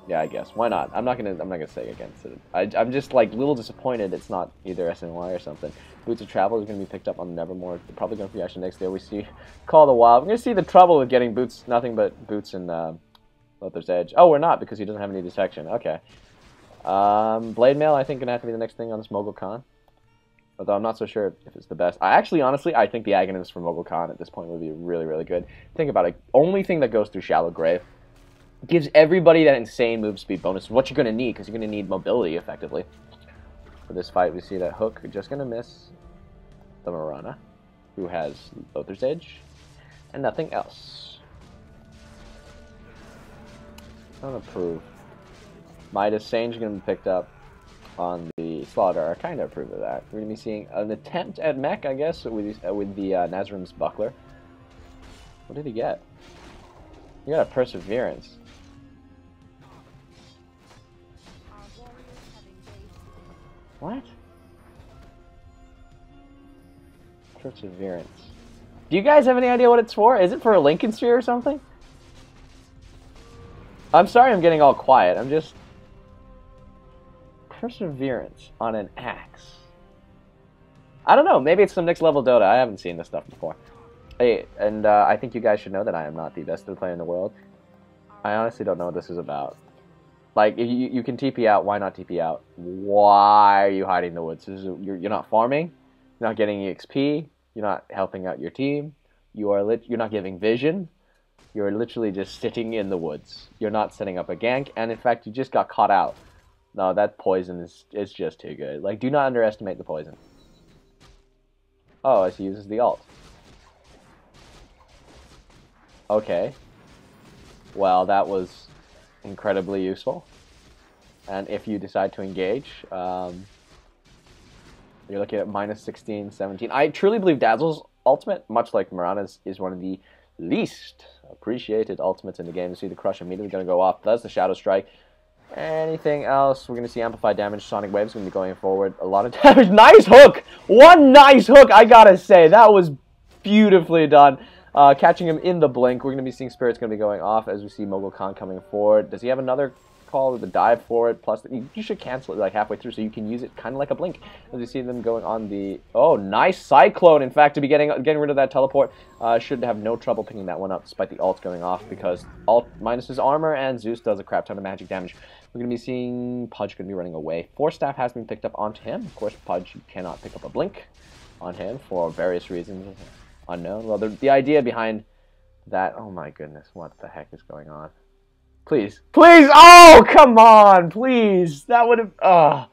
Yeah, I guess. Why not? I'm not gonna say against it. I'm just like a little disappointed it's not either SNY or something. Boots of Travel is gonna be picked up on Nevermore. They're probably going to be actually next there. We see Call of the Wild. We're gonna see the trouble with getting boots. Nothing but boots and Lothar's Edge. Oh, we're not because he doesn't have any detection. Okay. Blade Mail I think gonna have to be the next thing on this Mogul Khan. Although I'm not so sure if it's the best. Honestly, I think the Aghanims for Mogul Khan at this point would be really, really good. Think about it. Only thing that goes through Shallow Grave gives everybody that insane move speed bonus. What you're going to need, because you're going to need mobility, effectively. For this fight, we see that Hook just going to miss the Mirana, who has Lothar's Edge, and nothing else. I don't approve. Midas Sage is going to be picked up on the Slaughter. I kind of approve of that. We're going to be seeing an attempt at mech, I guess, with the Nazrim's Buckler. What did he get? He got a Perseverance. What? Perseverance. Do you guys have any idea what it's for? Is it for a Lincoln Sphere or something? I'm sorry I'm getting all quiet. I'm just... Perseverance on an axe. I don't know. Maybe it's some next level Dota. I haven't seen this stuff before. Hey, and I think you guys should know that I am not the best player in the world. I honestly don't know what this is about. Like, if you can TP out, why not TP out? Why are you hiding in the woods? You're not farming. You're not getting EXP. You're not helping out your team. You're not giving vision. You're literally just sitting in the woods. You're not setting up a gank, and in fact, you just got caught out. No, that poison is just too good. Like, do not underestimate the poison. Oh, he uses the ult. Okay. Well, that was incredibly useful. And if you decide to engage, you're looking at minus 16, 17. I truly believe Dazzle's ultimate, much like Mirana's, is one of the least appreciated ultimates in the game. You see the Crush immediately going to go off. That's the Shadow Strike. Anything else? We're going to see amplified damage. Sonic Wave's going to be going forward. A lot of damage. Nice hook! One nice hook, I gotta say. That was beautifully done. Catching him in the blink. We're going to be seeing Spirit's going to be going off as we see Mogul Khan coming forward. Does he have another call with a dive for it? Plus, you should cancel it like halfway through so you can use it kind of like a blink. As you see them going on the... Oh, nice Cyclone. In fact, to be getting rid of that teleport, should have no trouble picking that one up despite the ult going off because ult minus his armor and Zeus does a crap ton of magic damage. We're going to be seeing Pudge going to be running away. Force Staff has been picked up onto him. Of course, Pudge cannot pick up a blink on him for various reasons unknown. Well, the idea behind that... Oh my goodness, what the heck is going on? Please. Please! Oh, come on! Please! That would have...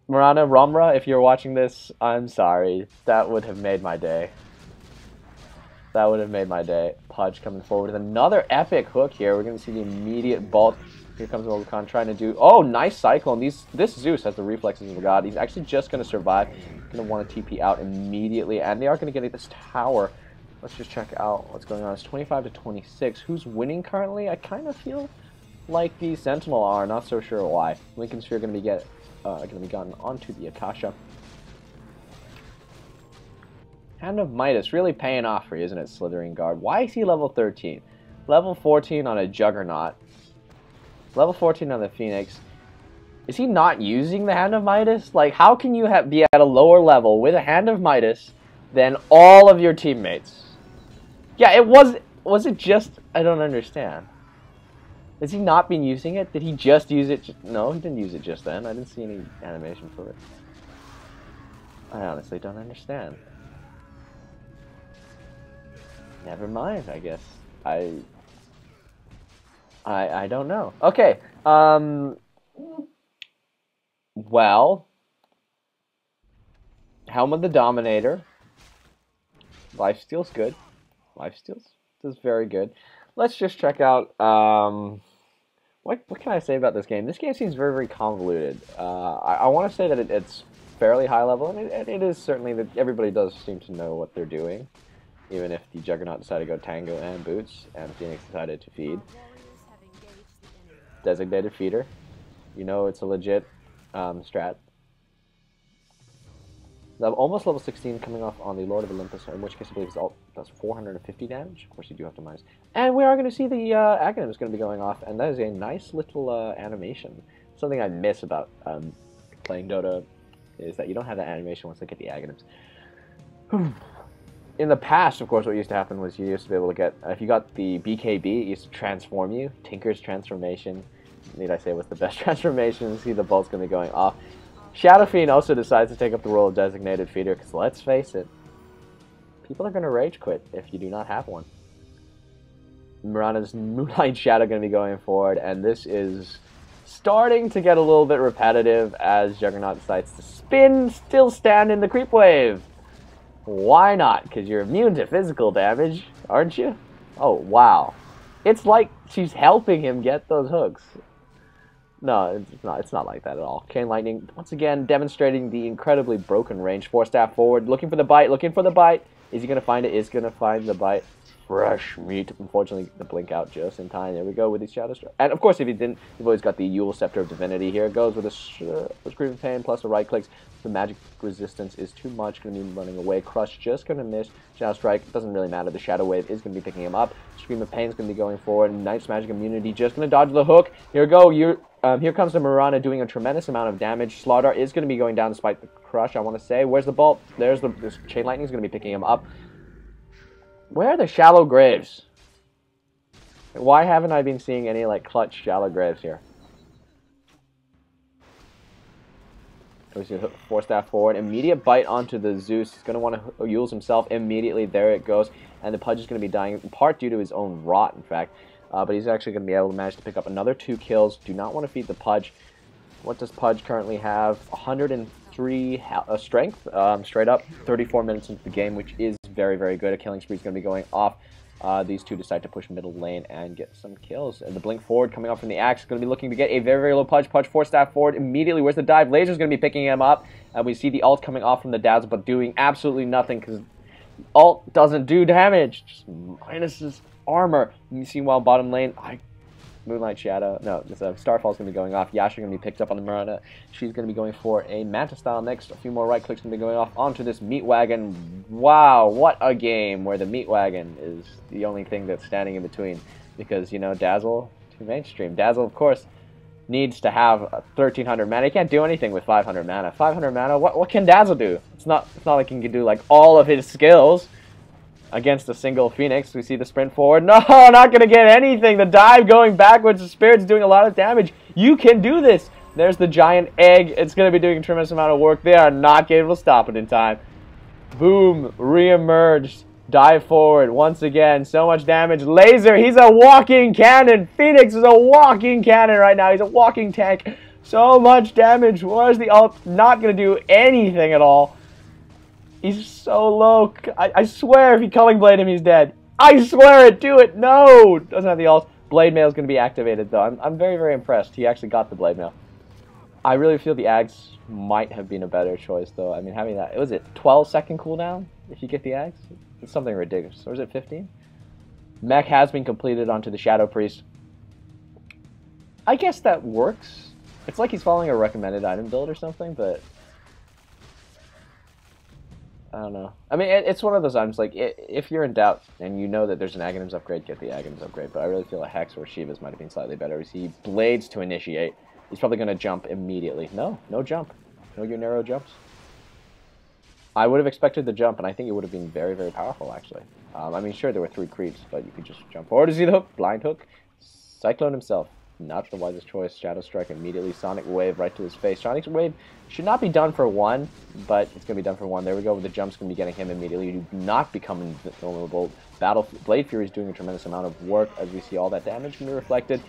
Mirana, Romra, if you're watching this, I'm sorry. That would have made my day. That would have made my day. Pudge coming forward with another epic hook here. We're going to see the immediate bolt. Here comes Mogul Khan trying to do... Oh, nice Cyclone. This Zeus has the reflexes of a god. He's actually just going to survive. Going to want to TP out immediately. And they are going to get this tower. Let's just check out what's going on. It's 25 to 26. Who's winning currently? I kind of feel like the Sentinel are. Not so sure why. Lincoln Sphere going to be gotten onto the Akasha. Hand of Midas really paying off for you, isn't it, Slithering Guard? Why is he level 13? Level 14 on a Juggernaut. Level 14 on the Phoenix. Is he not using the Hand of Midas? Like, how can you be at a lower level with a Hand of Midas than all of your teammates? Yeah, it was... Was it just... I don't understand. Has he not been using it? Did he just use it? No, he didn't use it just then. I didn't see any animation for it. I honestly don't understand. Never mind, I guess. I don't know. Okay. Well, Helm of the Dominator. Lifesteal's good. Lifesteal's is very good. Let's just check out. What can I say about this game? This game seems very, very convoluted. I want to say that it's fairly high level, and it is certainly that everybody does seem to know what they're doing, even if the Juggernaut decided to go Tango and Boots, and Phoenix decided to feed. Designated feeder. You know it's a legit strat. Almost level 16 coming off on the Lord of Olympus, in which case I believe his ult does 450 damage. Of course, you do have to minus. And we are going to see the Aghanim is going to be going off, and that is a nice little animation. Something I miss about playing Dota is that you don't have that animation once they get the Aghanims. In the past, of course, what used to happen was you used to be able to get, if you got the BKB, it used to transform you. Tinker's transformation, need I say, was the best transformation. See the bolt's going to be going off. Shadow Fiend also decides to take up the role of designated feeder, because let's face it, people are going to rage quit if you do not have one. Mirana's Moonlight Shadow going to be going forward, and this is starting to get a little bit repetitive as Juggernaut decides to spin, still stand in the creep wave. Why not? Because you're immune to physical damage, aren't you? Oh, wow. It's like she's helping him get those hooks. No, it's not like that at all. Chain Lightning, once again, demonstrating the incredibly broken range. Force staff forward, looking for the bite, looking for the bite. Is he going to find it? Is going to find the bite. Fresh meat. Unfortunately, the blink out just in time. There we go with these Shadow Strike. And of course, if he didn't, you've always got the YOLO Scepter of Divinity. Here it goes with a Screaming Pain plus the right clicks. The magic resistance is too much. Going to be running away. Crush just going to miss. Shadow Strike doesn't really matter. The Shadow Wave is going to be picking him up. Scream of Pain is going to be going forward. Knight's Magic Immunity just going to dodge the hook. Here we go. Here comes the Mirana doing a tremendous amount of damage. Slaughter is going to be going down despite the crush, I want to say. Where's the bolt? There's this Chain Lightning is going to be picking him up. Where are the shallow graves? Why haven't I been seeing any, like, clutch shallow graves here? He's going to force that forward. Immediate bite onto the Zeus. He's going to want to use himself immediately. There it goes. And the Pudge is going to be dying, in part due to his own rot, in fact. But he's actually going to be able to manage to pick up another 2 kills. Do not want to feed the Pudge. What does Pudge currently have? 103 strength, straight up. 34 minutes into the game, which is very, very good. A killing spree is going to be going off. These two decide to push middle lane and get some kills. And the blink forward coming up from the Axe is going to be looking to get a very, very low Pudge. Pudge force staff forward immediately. Where's the dive? Laser's going to be picking him up. And we see the ult coming off from the Dazzle, but doing absolutely nothing because ult doesn't do damage. Just minus his armor. You see while bottom lane, Moonlight Shadow, no, Starfall's going to be going off. Yasha going to be picked up on the Mirana. She's going to be going for a Manta style next. A few more right clicks going to be going off onto this Meat Wagon. Wow, what a game where the Meat Wagon is the only thing that's standing in between. Because, you know, Dazzle, too mainstream. Dazzle, of course, needs to have 1,300 mana. He can't do anything with 500 mana. 500 mana, what can Dazzle do? It's not like he can do, like, all of his skills against a single Phoenix. We see the sprint forward. No, not going to get anything. The dive going backwards. The Spirit's doing a lot of damage. You can do this. There's the giant egg. It's going to be doing a tremendous amount of work. They are not able to stop it in time. Boom. Re-emerged. Dive forward. Once again. So much damage. Laser. He's a walking cannon. Phoenix is a walking cannon right now. He's a walking tank. So much damage. Where's the ult? Not going to do anything at all. He's so low. I swear if you Culling Blade him, he's dead. I swear it. Do it. No. Doesn't have the ult. Blade Mail is going to be activated, though. I'm very, very impressed. He actually got the Blade Mail. I really feel the Ags might have been a better choice, though. I mean, having that... Was it 12-second cooldown if you get the Ags? It's something ridiculous. Or is it 15? Mech has been completed onto the Shadow Priest. I guess that works. It's like he's following a recommended item build or something, but... I don't know. I mean, it's one of those items, like, if you're in doubt and you know that there's an Aghanims upgrade, get the Aghanims upgrade. But I really feel a Hex or Shiva's might have been slightly better. We see Blades to initiate. He's probably going to jump immediately. No, no jump. No your narrow jumps. I would have expected the jump, and I think it would have been very, very powerful, actually. I mean, sure, there were 3 creeps, but you could just jump forward to see the hook. Blind hook. Cyclone himself. Not the wisest choice. Shadow Strike immediately. Sonic Wave right to his face. Sonic Wave should not be done for 1, but it's going to be done for 1. There we go. The jump's going to be getting him immediately. You do not become invulnerable. Blade Fury is doing a tremendous amount of work, as we see all that damage can be reflected.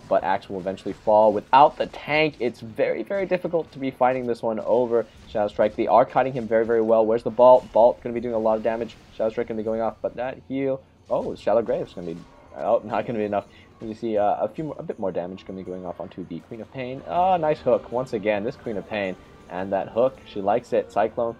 But Axe will eventually fall. Without the tank, it's very, very difficult to be fighting this one over. Shadow Strike, they are kiting him very, very well. Where's the Bolt? Bolt going to be doing a lot of damage. Shadow Strike going to be going off, but that heal... Oh, Shallow Grave's going to be... Oh, not going to be enough. You see a bit more damage going to be going off onto the Queen of Pain. Oh, nice hook. Once again, this Queen of Pain. And that hook, she likes it. Cyclone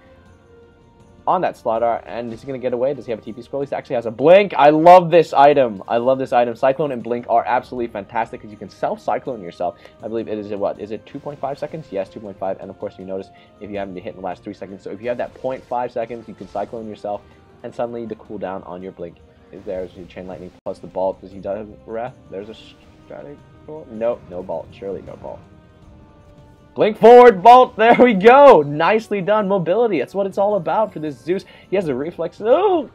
on that Slardar, and is he going to get away? Does he have a TP scroll? He actually has a Blink. I love this item. I love this item. Cyclone and Blink are absolutely fantastic because you can self-cyclone yourself. I believe it is, what, is it 2.5 seconds? Yes, 2.5, and of course you notice if you haven't been hit in the last 3 seconds. So if you have that 0.5 seconds, you can cyclone yourself, and suddenly the cooldown on your Blink is there. There's your Chain Lightning plus the Bolt. Does he have Wrath? There's a static Bolt? No, no Bolt. Surely no Bolt. Blink forward, Bolt, there we go! Nicely done, mobility, that's what it's all about for this Zeus. He has a reflex, oh!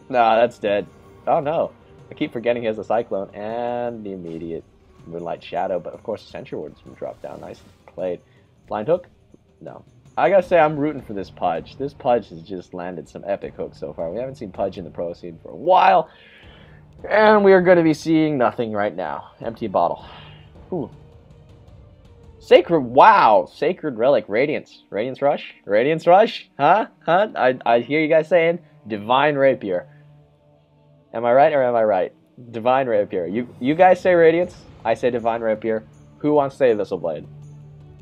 Nah, that's dead. Oh no, I keep forgetting he has a Cyclone, and the immediate Moonlight Shadow, but of course the Sentry Ward's been dropped down, nicely played. Blind Hook? No. I gotta say, I'm rooting for this Pudge. This Pudge has just landed some epic hooks so far. We haven't seen Pudge in the pro scene for a while, and we are going to be seeing nothing right now. Empty bottle. Ooh. Sacred, wow, Sacred Relic, Radiance, Radiance Rush, Radiance Rush, huh? I hear you guys saying Divine Rapier. Am I right or am I right? Divine Rapier. You guys say Radiance, I say Divine Rapier. Who wants to say Abyssal Blade?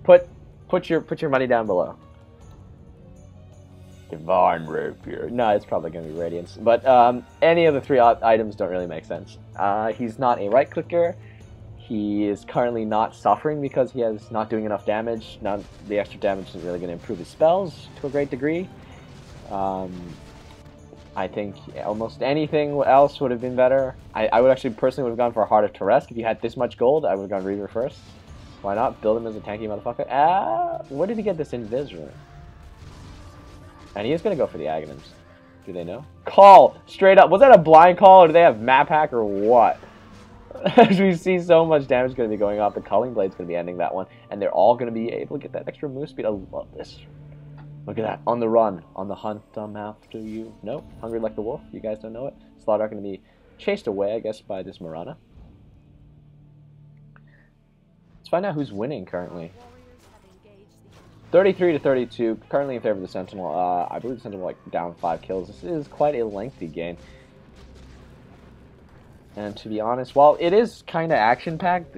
Put your money down below. Divine Rapier. No, it's probably going to be Radiance. But any of the 3 items don't really make sense. He's not a right clicker. He is currently not suffering because he is not doing enough damage. Now, the extra damage isn't really going to improve his spells to a great degree. I think almost anything else would have been better. I would actually personally would have gone for a Heart of Teresk. If you had this much gold, I would have gone Reaver first. Why not? Build him as a tanky motherfucker. Where did he get this Invis? And he is going to go for the Aghanims. Do they know? Call! Straight up. Was that a blind call or do they have map hack or what? As we see so much damage going to be going off, the Culling Blade's going to be ending that one, and they're all going to be able to get that extra move speed. I love this. Look at that. On the run. On the hunt, I'm after you. Nope. Hungry like the wolf. You guys don't know it. Slaughter going to be chased away, I guess, by this Mirana. Let's find out who's winning currently. 33 to 32. Currently in favor of the Sentinel. I believe the Sentinel like down 5 kills. This is quite a lengthy game. And to be honest, while it is kind of action-packed,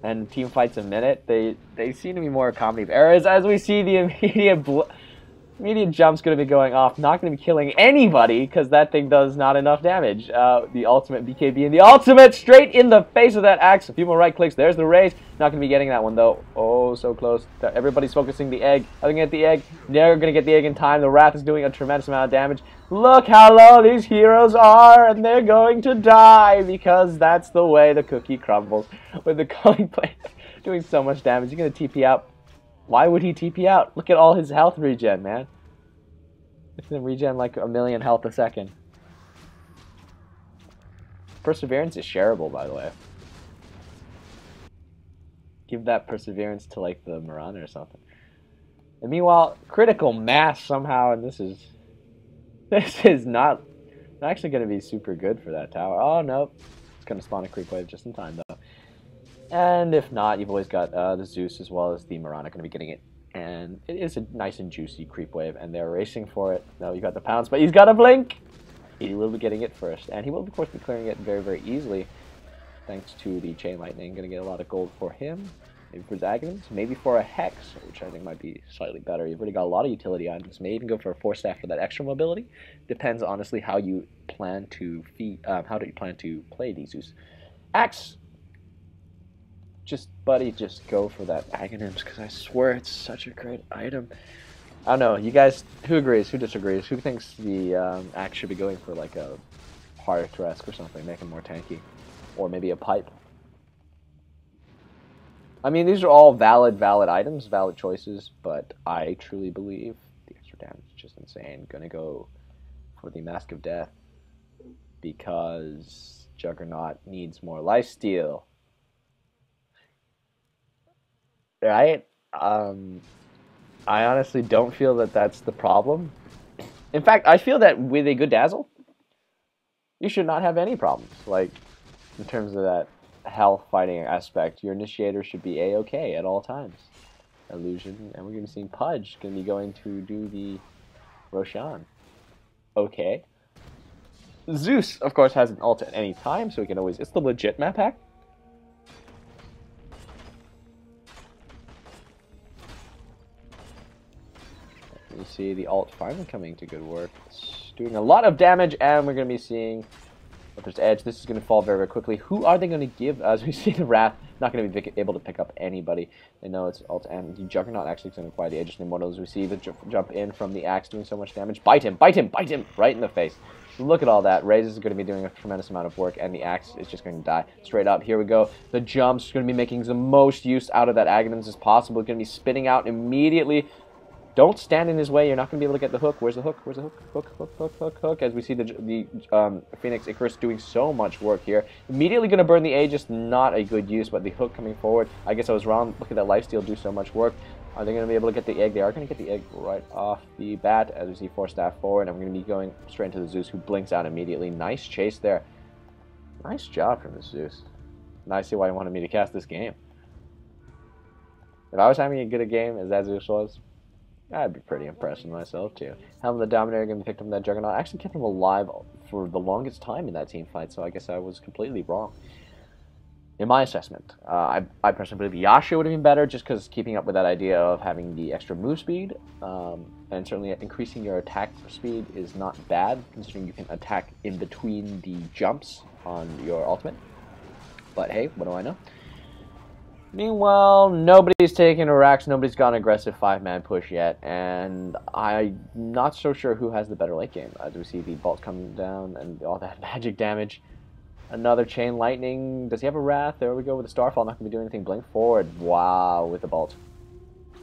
and team fights a minute, they seem to be more comedy of errors, as we see the immediate jump's going to be going off, not going to be killing anybody, because that thing does not enough damage. The ultimate BKB and the ultimate straight in the face of that axe. A few more right clicks, there's the raise. Not going to be getting that one, though. Oh, so close. Everybody's focusing the egg. I think get the egg. Never going to get the egg in time. The Wrath is doing a tremendous amount of damage. Look how low these heroes are, and they're going to die, because that's the way the cookie crumbles. With the Culling Blade doing so much damage, you're going to TP out. Why would he TP out? Look at all his health regen, man. Look at him regen like 1,000,000 health a second. Perseverance is shareable, by the way. Give that Perseverance to like the Mirana or something. And meanwhile, critical mass somehow, and this is not actually going to be super good for that tower. Oh, nope. It's going to spawn a creep wave just in time, though. And if not, you've always got the Zeus as well as the Mirana going to be getting it. And it is a nice and juicy creep wave, and they're racing for it. No, you got the pounce, but he's got a blink! He will be getting it first. And he will, of course, be clearing it very, very easily. Thanks to the Chain Lightning. Going to get a lot of gold for him. Maybe for his Aghanims. Maybe for a Hex, which I think might be slightly better. You've already got a lot of utility items. May even go for a Force Staff for that extra mobility. Depends, honestly, how you plan to play these Zeus. Axe! Buddy, just go for that Aghanims, because I swear it's such a great item. I don't know, you guys, who agrees, who disagrees, who thinks the Axe should be going for like a Heart of Teresk or something, make him more tanky? Or maybe a Pipe? I mean, these are all valid items, valid choices, but I truly believe the extra damage is just insane. Gonna go for the Mask of Death because Juggernaut needs more lifesteal. Right? I honestly don't feel that that's the problem. In fact, I feel that with a good Dazzle, you should not have any problems. Like, in terms of that health fighting aspect, your initiator should be a-okay at all times. Illusion, and we're going to be seeing Pudge going to be going to do the Roshan. Okay. Zeus, of course, has an ult at any time, so we can always... It's the legit map hack. You see the ult finally coming to good work. It's doing a lot of damage, and we're going to be seeing... But there's Edge. This is going to fall very, very quickly. Who are they going to give? As we see the Wrath, not going to be able to pick up anybody. They know it's ult, and the Juggernaut actually is going to acquire the Aegis Immortal. As we see the jump in from the Axe doing so much damage. Bite him! Bite him! Bite him! Right in the face. Look at all that. Raze is going to be doing a tremendous amount of work, and the Axe is just going to die. Straight up. Here we go. The jump's going to be making the most use out of that Aghanim's as possible. Going to be spitting out immediately. Don't stand in his way. You're not going to be able to get the hook. Where's the hook? Where's the hook? Hook, hook, hook, hook, hook. As we see the Phoenix Icarus doing so much work here. Immediately going to burn the Aegis. Not a good use, but the hook coming forward. I guess I was wrong. Look at that lifesteal do so much work. Are they going to be able to get the egg? They are going to get the egg right off the bat as we see 4 staff forward. And we're going to be going straight into the Zeus, who blinks out immediately. Nice chase there. Nice job from the Zeus. Now I see why he wanted me to cast this game. If I was having as good a game as that Zeus was, I'd be pretty impressed with myself, too. Helm of the Dominator going to be picked up in that Juggernaut. I actually kept him alive for the longest time in that team fight, so I guess I was completely wrong in my assessment. I personally believe Yasha would have been better, just because keeping up with that idea of having the extra move speed, and certainly increasing your attack speed is not bad, considering you can attack in between the jumps on your ultimate. But hey, what do I know? Meanwhile, nobody's taken Arax, nobody's got an aggressive 5-man push yet, and I'm not so sure who has the better late game. As we see the bolt come down and all that magic damage. Another Chain Lightning. Does he have a Wrath? There we go with the Starfall. Not going to be doing anything. Blink forward. Wow, with the bolt.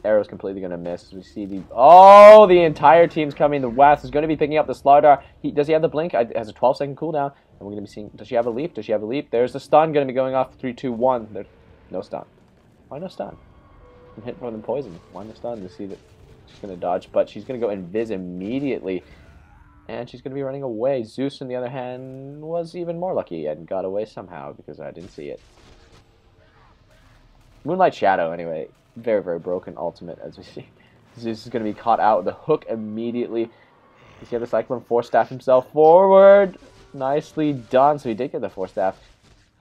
Arrow's completely going to miss. We see the... Oh, the entire team's coming. The Wrath is going to be picking up the Slardar. Does he have the Blink? It has a 12-second cooldown. And we're going to be seeing... Does she have a Leap? Does she have a Leap? There's the stun going to be going off. 3, 2, 1. There's no stun. Why no stun? I'm hit from the poison. Why no stun? To see that she's going to dodge, but she's going to go invis immediately, and she's going to be running away. Zeus, on the other hand, was even more lucky and got away somehow because I didn't see it. Moonlight Shadow, anyway, very, very broken ultimate as we see. Zeus is going to be caught out with the hook immediately. You see the Cyclone 4-staff himself forward. Nicely done. So he did get the 4-staff.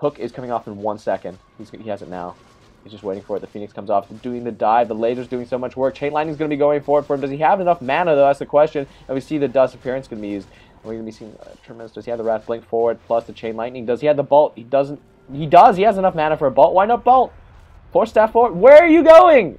Hook is coming off in 1 second. He has it now. He's just waiting for it. The Phoenix comes off, doing the dive. The laser's doing so much work. Chain Lightning's going to be going forward for him. Does he have enough mana, though? That's the question. And we see the Dust Appearance going to be used. And we're going to be seeing tremendous. Does he have the Wrath Blink forward plus the Chain Lightning? Does he have the Bolt? He doesn't. He does. He has enough mana for a Bolt. Why not Bolt? 4-staff forward. Where are you going?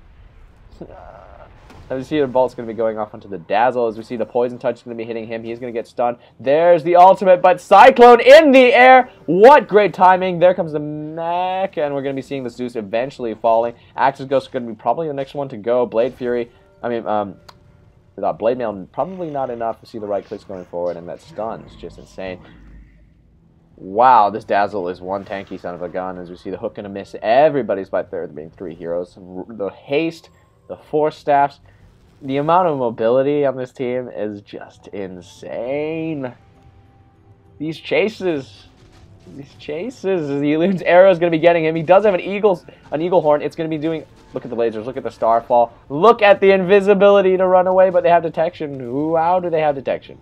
As we see the Bolt's going to be going off onto the Dazzle. As we see the Poison Touch is going to be hitting him. He's going to get stunned. There's the ultimate, but Cyclone in the air. What great timing. There comes the mech, and we're going to be seeing the Zeus eventually falling. Axis Ghost is going to be probably the next one to go. Blade Fury, Blade Mail, probably not enough to see the right clicks going forward, and that stun is just insane. Wow, this Dazzle is one tanky son of a gun. As we see the Hook going to miss everybody's by third, being 3 heroes. The haste, the 4 staffs. The amount of mobility on this team is just insane. These chases. The Elune's arrow is going to be getting him. He does have an eagle horn. It's going to be doing... Look at the lasers. Look at the Starfall. Look at the invisibility to run away, but they have detection. How do they have detection?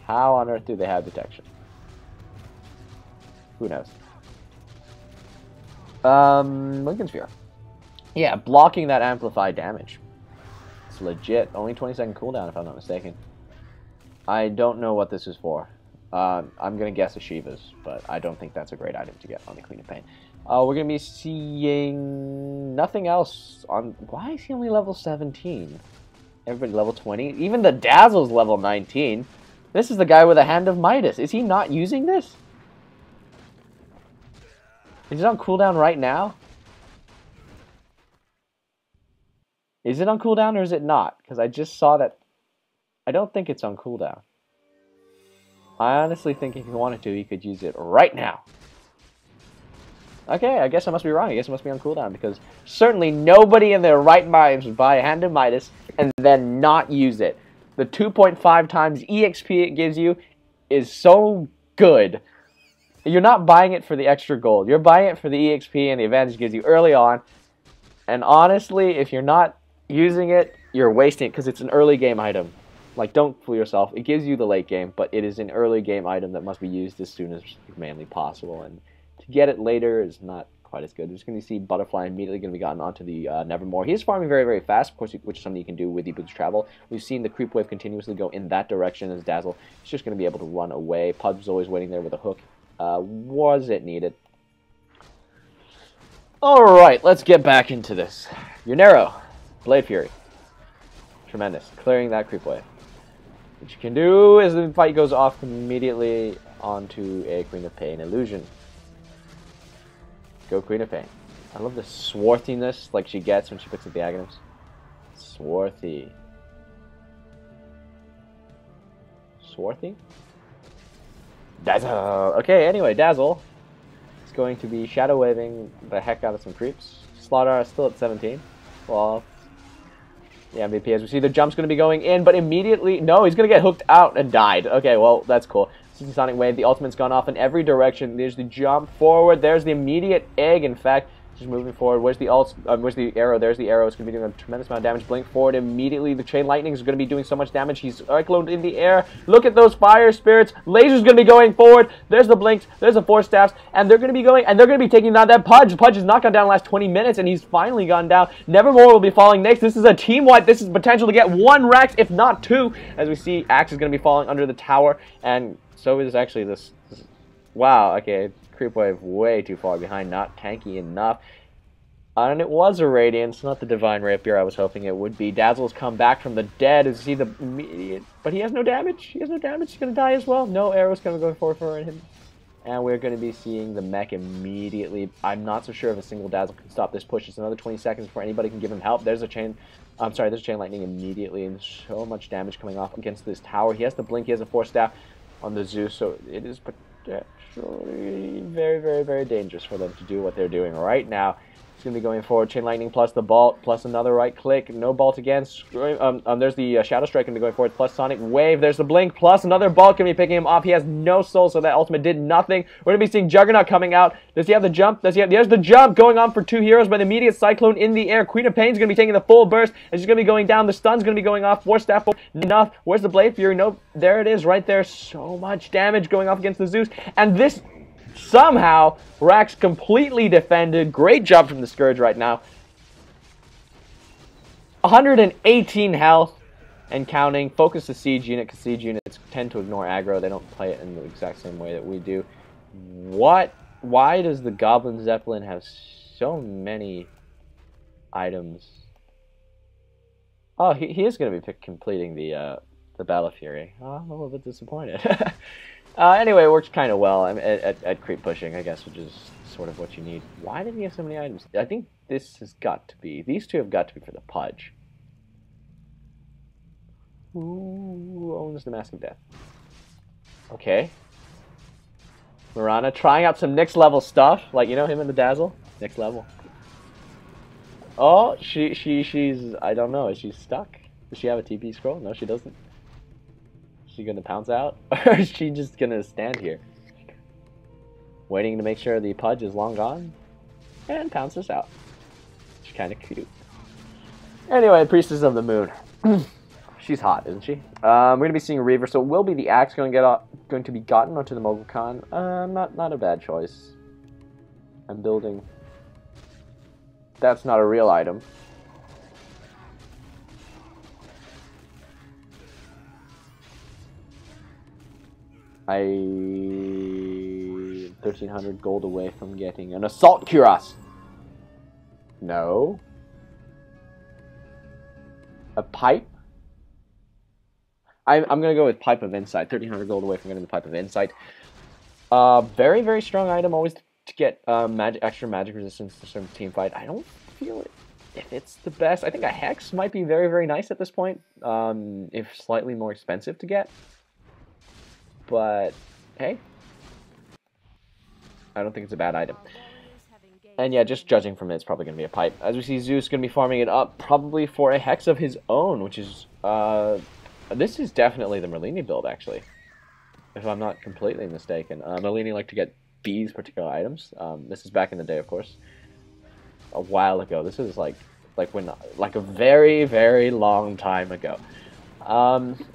How on earth do they have detection? Who knows? Lincoln Sphere. Yeah, blocking that amplified damage. Legit. Only 20-second cooldown if I'm not mistaken. I don't know what this is for. I'm going to guess a Shiva's, but I don't think that's a great item to get on the Queen of Pain. We're going to be seeing nothing else on... Why is he only level 17? Everybody level 20? Even the Dazzle's level 19. This is the guy with a Hand of Midas. Is he not using this? Is it on cooldown right now? Is it on cooldown or is it not? Because I just saw that. I don't think it's on cooldown. I honestly think if he wanted to, he could use it right now. Okay, I guess I must be wrong. I guess it must be on cooldown because certainly nobody in their right minds would buy a Hand of Midas and then not use it. The 2.5 times EXP it gives you is so good. You're not buying it for the extra gold. You're buying it for the EXP and the advantage it gives you early on. And honestly, if you're not using it, you're wasting it because it's an early game item. Like, don't fool yourself. It gives you the late game, but it is an early game item that must be used as soon as humanly possible. And to get it later is not quite as good. We're just going to see Butterfly immediately going to be gotten onto the Nevermore. He's farming very, very fast, of course, which is something you can do with the Boots Travel. We've seen the Creep Wave continuously go in that direction as Dazzle. He's just going to be able to run away. Pud's always waiting there with a hook. Was it needed? Alright, let's get back into this. Yunero, Blade Fury. Tremendous. Clearing that Creep Wave. What you can do is the fight goes off immediately onto a Queen of Pain illusion. Go Queen of Pain. I love the swarthiness like she gets when she picks up the Aghanims. Swarthy. Swarthy? Dazzle! Okay, anyway, Dazzle is going to be Shadow Waving the heck out of some creeps. Slaughter is still at 17. Well, the MVP, as we see, the jump's going to be going in, but immediately... No, he's going to get hooked out and died. Okay, well, that's cool. Sonic Wave, the ultimate's gone off in every direction. There's the jump forward. There's the immediate egg, in fact. Just moving forward. Where's the ult? Where's the arrow? There's the arrow. It's going to be doing a tremendous amount of damage. Blink forward immediately. The Chain Lightning is going to be doing so much damage. He's cycloned in the air. Look at those Fire Spirits. Laser's going to be going forward. There's the Blinks. There's the Force Staffs. And they're going to be going, and they're going to be taking down that Pudge. Pudge has not gone down the last 20 minutes, and he's finally gone down. Nevermore will be falling next. This is a team wipe. This is potential to get 1 Rex, if not 2. As we see, Axe is going to be falling under the tower, and so is actually this. Wow, okay. Creep Wave way too far behind. Not tanky enough. And it was a Radiance, not the Divine Rapier I was hoping it would be. Dazzle's come back from the dead. Is he the immediate? But he has no damage. He has no damage. He's going to die as well. No arrows going to go forward for him. And we're going to be seeing the mech immediately. I'm not so sure if a single Dazzle can stop this push. It's another 20 seconds before anybody can give him help. There's a chain. I'm sorry, there's a Chain Lightning immediately. And so much damage coming off against this tower. He has the Blink. He has a Force Staff on the Zeus. So it is potentially very, very, very dangerous for them to do what they're doing right now. He's going to be going forward. Chain Lightning plus the Bolt, plus another right click. No Bolt again. There's the Shadow Strike going to be going forward, plus Sonic Wave. There's the Blink, plus another Bolt going to be picking him off. He has no soul, so that ultimate did nothing. We're going to be seeing Juggernaut coming out. Does he have the jump? Does he have... There's the jump going on for 2 heroes, but immediate Cyclone in the air. Queen of Pain's going to be taking the full burst, and she's going to be going down. The stun's going to be going off. Force Staff, enough. Where's the Blade Fury? Nope. There it is, right there. So much damage going off against the Zeus. And this... Somehow, Rax completely defended. Great job from the Scourge right now. 118 health and counting. Focus the Siege unit, because Siege units tend to ignore aggro. They don't play it in the exact same way that we do. What? Why does the Goblin Zeppelin have so many items? Oh, he is going to be completing the Battle Fury. Oh, I'm a little bit disappointed. Anyway, it works kind of well at creep pushing, I guess, which is sort of what you need. Why did he have so many items? I think this has got to be... These two have got to be for the Pudge. Who owns the Mask of Death? Okay. Mirana trying out some next level stuff. Like, you know, him and the Dazzle? Next level. Oh, she's... I don't know. Is she stuck? Does she have a TP scroll? No, she doesn't. Is she gonna pounce out, or is she just gonna stand here waiting to make sure the Pudge is long gone and pounces out? She's kind of cute. Anyway, Priestess of the Moon. She's hot, isn't she? We're gonna be seeing Reaver, so will be the Axe going to be gotten onto the Mogul Khan? Not a bad choice. I'm building. That's not a real item. I 1,300 gold away from getting an Assault Cuirass. No. A pipe? I'm gonna go with Pipe of Insight. 1,300 gold away from getting the Pipe of Insight. Very, very strong item always to get extra magic resistance to certain team fight. I don't feel it if it's the best, I think a Hex might be very, very nice at this point, if slightly more expensive to get. But, hey, I don't think it's a bad item. And yeah, just judging from it, it's probably going to be a pipe. As we see, Zeus going to be farming it up, probably for a Hex of his own, which is, this is definitely the Merlini build, actually. If I'm not completely mistaken. Merlini like to get these particular items. This is back in the day, of course. A while ago. This is like a very, very long time ago.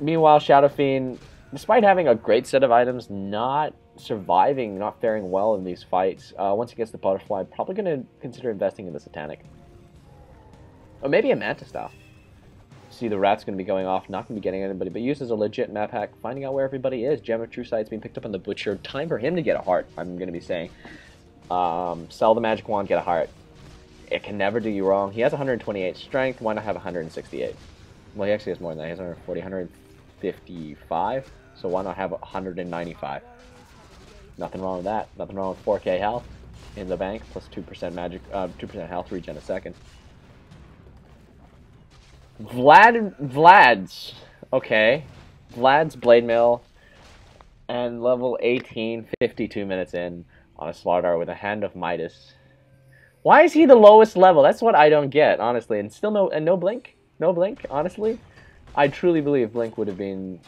Meanwhile, Shadow Fiend, despite having a great set of items, not surviving, not faring well in these fights. Once he gets the Butterfly, probably going to consider investing in the Satanic. Or maybe a Manta Style. See, the Rat's going to be going off, not going to be getting anybody, but used as a legit map hack, finding out where everybody is. Gem of True Sight's being picked up on the Butcher. Time for him to get a heart, I'm going to be saying. Sell the Magic Wand, get a heart. It can never do you wrong. He has 128 strength. Why not have 168? Well, he actually has more than that. He has 140, 155. So why not have 195? Nothing wrong with that. Nothing wrong with 4k health in the bank, plus 2% magic, 2% health regen a second. Vlad's okay. Vlad's Blade Mill, and level 18, 52 minutes in on a Slardar with a Hand of Midas. Why is he the lowest level? That's what I don't get, honestly. And still no blink, no blink. Honestly, I truly believe blink would have been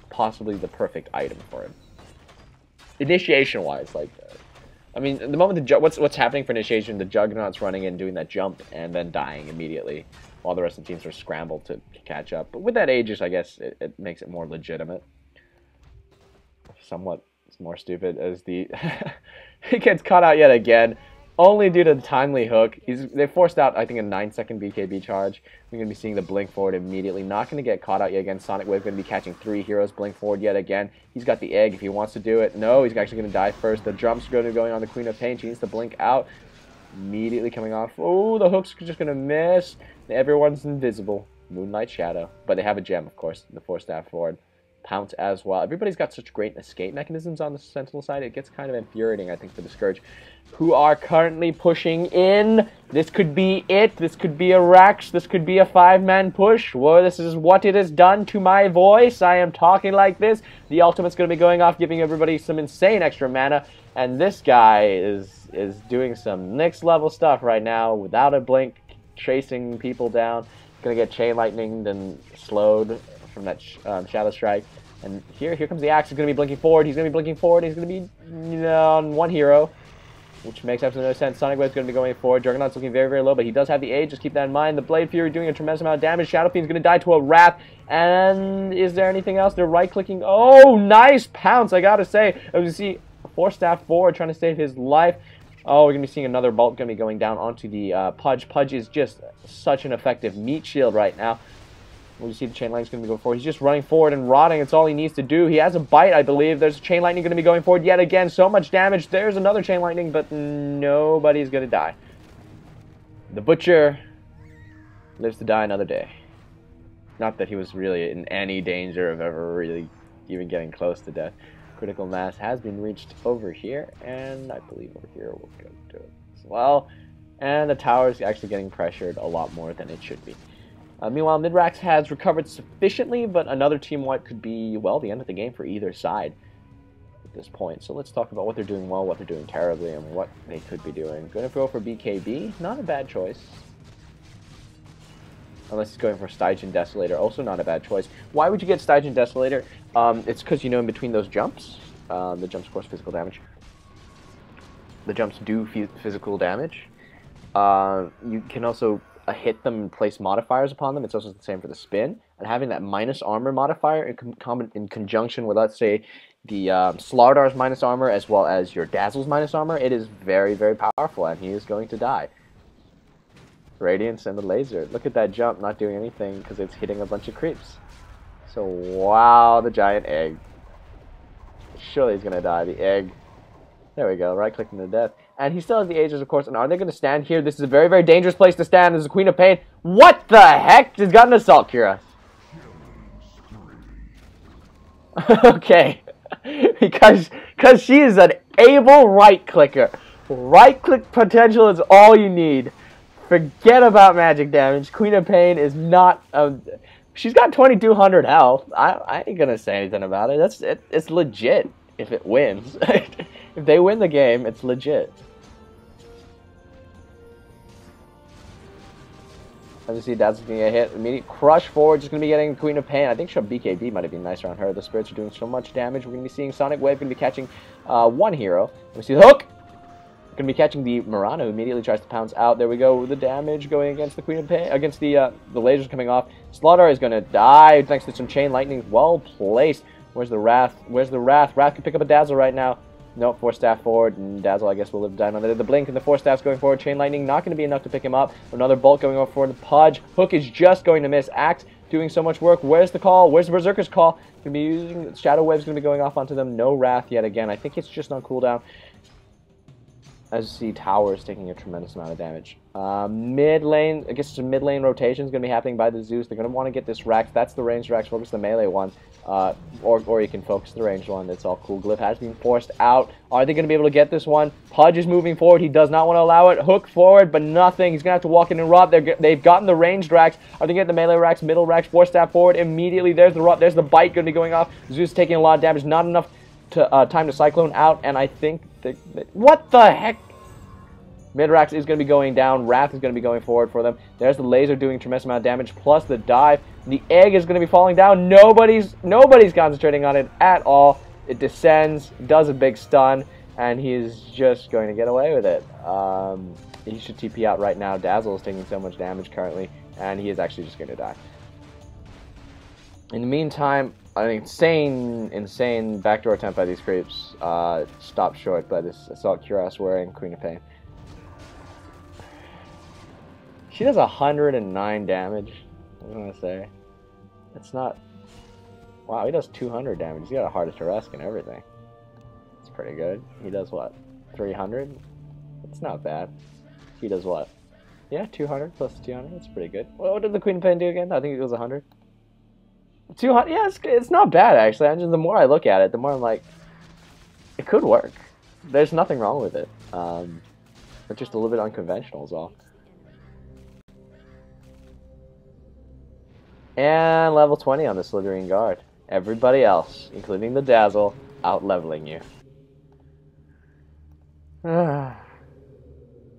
possibly the perfect item for him. Initiation-wise, like, I mean, the moment what's happening for initiation, the Juggernaut's running in, doing that jump, and then dying immediately, while the rest of the teams are scrambled to catch up. But with that Aegis, I guess it makes it more legitimate. Somewhat more stupid as the he gets caught out yet again, only due to the timely hook. They forced out, I think, a 9-second BKB charge. We're going to be seeing the blink forward immediately. Not going to get caught out yet again. Sonic Wave going to be catching 3 heroes. Blink forward yet again. He's got the egg if he wants to do it. No, he's actually going to die first. The jump's going to be going on the Queen of Pain. She needs to blink out. Immediately coming off. Oh, the hook's just going to miss. Everyone's invisible. Moonlight Shadow. But they have a gem, of course. The 4-staff forward. Pounce as well. Everybody's got such great escape mechanisms on the Sentinel side. It gets kind of infuriating, I think, for the Scourge, who are currently pushing in. This could be it. This could be a Rax. This could be a 5-man push. Well, this is what it has done to my voice. I am talking like this. The ultimate's going to be going off, giving everybody some insane extra mana. And this guy is doing some next level stuff right now without a blink, chasing people down. Going to get Chain Lightninged and slowed from that Shadow Strike. And here comes the axe. He's going to be blinking forward. He's going to be blinking forward. He's going to be on one hero, which makes absolutely no sense. Sonic Wave's going to be going forward. Juggernaut's looking very, very low, but he does have the age. Just keep that in mind. The Blade Fury doing a tremendous amount of damage. Shadow Fiend's going to die to a Wrath. And is there anything else? They're right-clicking. Oh, nice pounce, I got to say. As you see, 4-staff forward trying to save his life. Oh, we're going to be seeing another bolt going to be going down onto the Pudge. Pudge is just such an effective meat shield right now. We see the Chain Lightning's going to be going forward. He's just running forward and rotting. It's all he needs to do. He has a bite, I believe. There's a Chain Lightning going to be going forward yet again. So much damage. There's another Chain Lightning, but nobody's going to die. The Butcher lives to die another day. Not that he was really in any danger of ever really even getting close to death. Critical mass has been reached over here, and I believe over here we'll go to it as well. And the tower's actually getting pressured a lot more than it should be. Meanwhile, Midrax has recovered sufficiently, but another team wipe could be, well, the end of the game for either side at this point. So let's talk about what they're doing well, what they're doing terribly, and what they could be doing. Going to go for BKB, not a bad choice. Unless he's going for Stygian Desolator, also not a bad choice. Why would you get Stygian Desolator? It's because, you know, in between those jumps, the jumps course physical damage. The jumps do physical damage. You can also hit them and place modifiers upon them. It's also the same for the spin. And having that minus armor modifier in conjunction with, let's say, the Slardar's minus armor as well as your Dazzle's minus armor, it is very, very powerful, and he is going to die. Radiance and the laser. Look at that jump, not doing anything because it's hitting a bunch of creeps. So, wow, the giant egg. Surely he's going to die. The egg. There we go, right-clicking to death. And he still has the Aegis, of course, and are they going to stand here? This is a very, very dangerous place to stand. There's a Queen of Pain. What the heck? He's got an Assault Cuirass. Okay. because she is an able right-clicker. Right-click potential is all you need. Forget about magic damage. Queen of Pain is not a... She's got 2,200 health. I ain't gonna say anything about it. It's legit if it wins. If they win the game, it's legit. As you see, Dazzle's gonna get hit. Immediate crush forward, just gonna be getting Queen of Pain. I think BKB might have been nice around her. The spirits are doing so much damage. We're gonna be seeing Sonic Wave, gonna be catching one hero. We see the hook. Gonna be catching the Murano, who immediately tries to pounce out. There we go. The damage going against the Queen of Pain, against the lasers coming off. Slaughter is gonna die thanks to some chain lightning. Well placed. Where's the Wrath? Where's the Wrath? Wrath can pick up a Dazzle right now. Nope, Force Staff forward, and Dazzle, I guess, will live down on the Blink, and the Force Staff's going forward. Chain Lightning not going to be enough to pick him up. Another Bolt going over for the Pudge. Hook is just going to miss. Axe doing so much work. Where's the call? Where's the Berserker's call? Going to be using... Shadow Wave's going to be going off onto them. No Wrath yet again. I think it's just on cooldown. As you see, Tower is taking a tremendous amount of damage. Mid lane, I guess some mid lane rotation is going to be happening by the Zeus. They're going to want to get this Rax. That's the ranged Rax. Focus the melee one. Or you can focus the ranged one. It's all cool. Glyph has been forced out. Are they going to be able to get this one? Pudge is moving forward. He does not want to allow it. Hook forward, but nothing. He's going to have to walk in and rob. They've gotten the ranged Rax. Are they getting the melee Rax? Middle Rax. Force Staff forward. Immediately, there's the rob. There's the bite going to be going off. Zeus taking a lot of damage. Not enough to time to Cyclone out. And I think... What the heck? Midrax is going to be going down. Wrath is going to be going forward for them. There's the laser doing a tremendous amount of damage, plus the dive. The egg is going to be falling down. Nobody's concentrating on it at all. It descends, does a big stun, and he is just going to get away with it. He should TP out right now. Dazzle is taking so much damage currently, and he is actually just going to die. In the meantime, an insane backdoor attempt by these creeps stopped short by this Assault Cuirass wearing Queen of Pain. She does 109 damage, I want to say. It's not... Wow, he does 200 damage. He's got a Heart of Tarrasque and everything. It's pretty good. He does what? 300? It's not bad. He does what? Yeah, 200 plus 200. That's pretty good. What did the Queen of Pain do again? I think it was 100. 200? Yeah, it's not bad, actually. The more I look at it, the more I'm like... It could work. There's nothing wrong with it. It's just a little bit unconventional is all. And level 20 on the Slithering Guard. Everybody else, including the Dazzle, out-leveling you.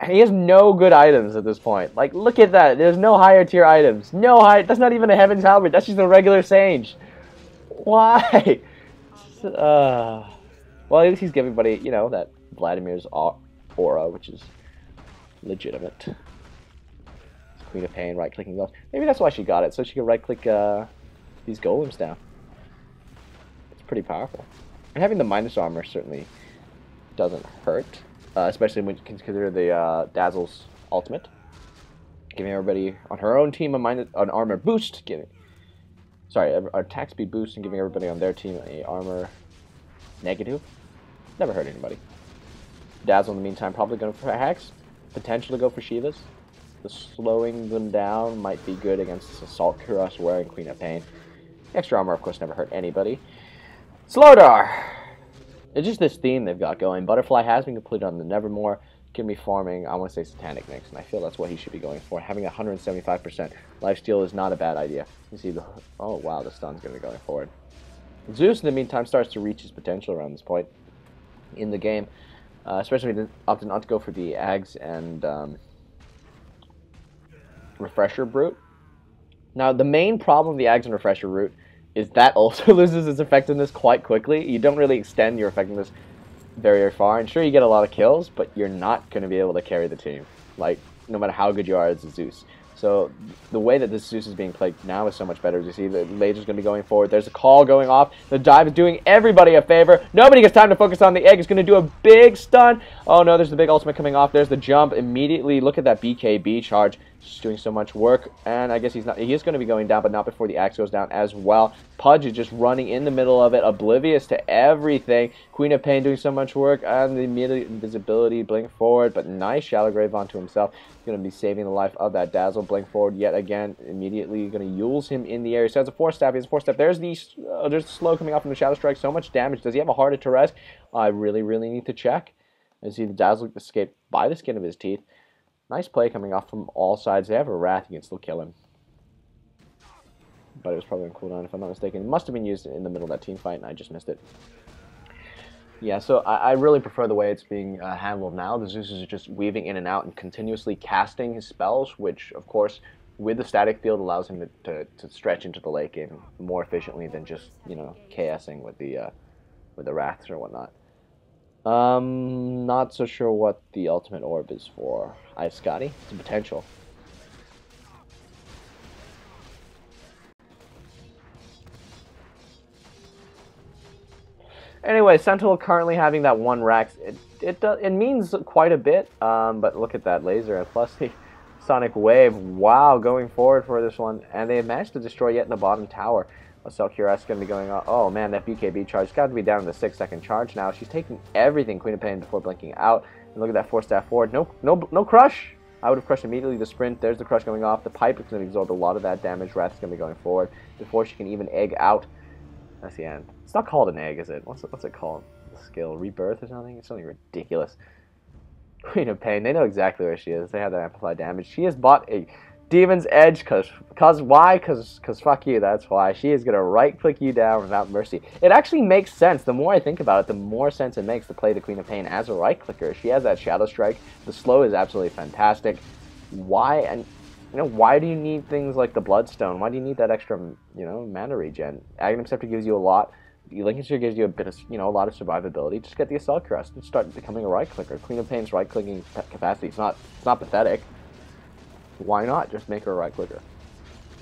He has no good items at this point. Like, look at that. There's no higher tier items. No high. That's not even a Heaven's Halberd. That's just a regular Sage. Why? Well, at least he's giving everybody, you know, that Vladimir's aura, which is legitimate. Queen of Pain, right-clicking those. Maybe that's why she got it, so she could right-click these golems down. It's pretty powerful. And having the minus armor certainly doesn't hurt, especially when you consider the Dazzle's ultimate. Giving everybody on her own team an armor boost, an attack speed boost, and giving everybody on their team a armor negative. Never hurt anybody. Dazzle, in the meantime, probably going for Hex, potentially go for Shivas. The slowing them down might be good against this Assault Cuirass wearing Queen of Pain. Extra armor, of course, never hurt anybody. Slowdar! It's just this theme they've got going. Butterfly has been completed on the Nevermore. Can be farming, I want to say Satanic Mix, and I feel that's what he should be going for. Having 175% lifesteal is not a bad idea. You see the... Oh, wow, the stun's going to be going forward. Zeus, in the meantime, starts to reach his potential around this point in the game. Especially when he opted not to go for the Ags and... Refresher Brute. Now, the main problem of the Ags and Refresher Route is that also loses its effectiveness quite quickly. You don't really extend your effectiveness very far. And sure, you get a lot of kills, but you're not going to be able to carry the team. Like, no matter how good you are as a Zeus. So, the way that this Zeus is being played now is so much better. As you see, the laser's going to be going forward. There's a call going off. The dive is doing everybody a favor. Nobody gets time to focus on the egg. It's going to do a big stun. Oh no, there's the big ultimate coming off. There's the jump. Immediately, look at that BKB charge. Just doing so much work, and I guess he is going to be going down, but not before the axe goes down as well. Pudge is just running in the middle of it, oblivious to everything. Queen of Pain doing so much work, and the immediate invisibility, blink forward, but nice Shallow Grave onto himself. He's going to be saving the life of that Dazzle. Blink forward yet again, immediately going to use him in the air. So that's a 4-step. He has a 4-step. There's the slow coming off from the Shadow Strike. So much damage. Does he have a Heart of Tarrasque? I really need to check. And see the Dazzle escape by the skin of his teeth. Nice play coming off from all sides. They have a Wrath, you can still kill him. But it was probably on cooldown, if I'm not mistaken. It must have been used in the middle of that team fight, and I just missed it. Yeah, so I really prefer the way it's being handled now. The Zeus is just weaving in and out and continuously casting his spells, which, of course, with the static field allows him to stretch into the late game more efficiently than just, you know, KSing with the Wraths or whatnot. Not so sure what the ultimate orb is for. Scotty? It's a potential. Anyway, Sentinel currently having that one Rax. It means quite a bit, but look at that laser, and plus the Sonic Wave. Wow, going forward for this one. And they have managed to destroy yet in the bottom tower. Selkiras going to be going on. Oh man, that BKB charge got to be down to the 6-second charge now. She's taking everything, Queen of Pain, before blinking out. And look at that 4-staff forward. No crush. I would have crushed immediately the sprint. There's the crush going off. The pipe is going to absorb a lot of that damage. Wrath is going to be going forward before she can even egg out. That's the end. It's not called an egg, is it? What's it called? The skill rebirth or something? It's something ridiculous. Queen of Pain. They know exactly where she is. They have that amplified damage. She has bought a Demon's Edge. Cause why? Cause fuck you. That's why. She is gonna right click you down without mercy. It actually makes sense. The more I think about it, the more sense it makes to play the Queen of Pain as a right clicker. She has that Shadow Strike. The slow is absolutely fantastic. Why? And you know, why do you need things like the Bloodstone? Why do you need that extra, you know, mana regen? Aghanim Scepter gives you a lot. Lincoln Sphere gives you a bit of, you know, a lot of survivability. Just get the Assault Crust and start becoming a right clicker. Queen of Pain's right clicking capacity is not pathetic. Why not just make her a right clicker?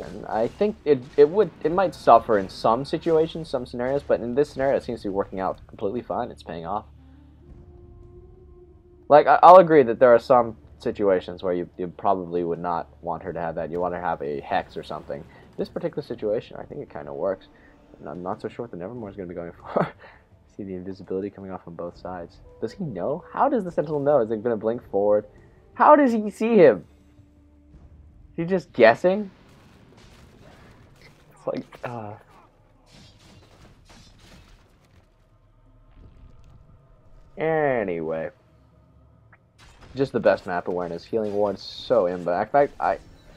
And I think it might suffer in some situations, some scenarios, but in this scenario it seems to be working out completely fine. It's paying off. Like, I'll agree that there are some situations where you probably would not want her to have that. You want her to have a Hex or something. This particular situation, I think it kind of works. And I'm not so sure what the Nevermore is going to be going for. See the invisibility coming off on both sides. Does he know? How does the Sentinel know? Is it going to blink forward? How does he see him? Is he just guessing? It's like, Anyway. Just the best map awareness. Healing Ward, so imba. In fact,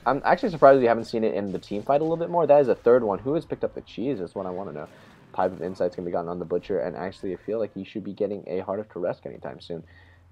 I'm actually surprised we haven't seen it in the team fight a little bit more. That is a third one. Who has picked up the cheese is what I want to know. Pipe of Insight's going to be gotten on the Butcher, and actually I feel like he should be getting a Heart of Tarrasque anytime soon.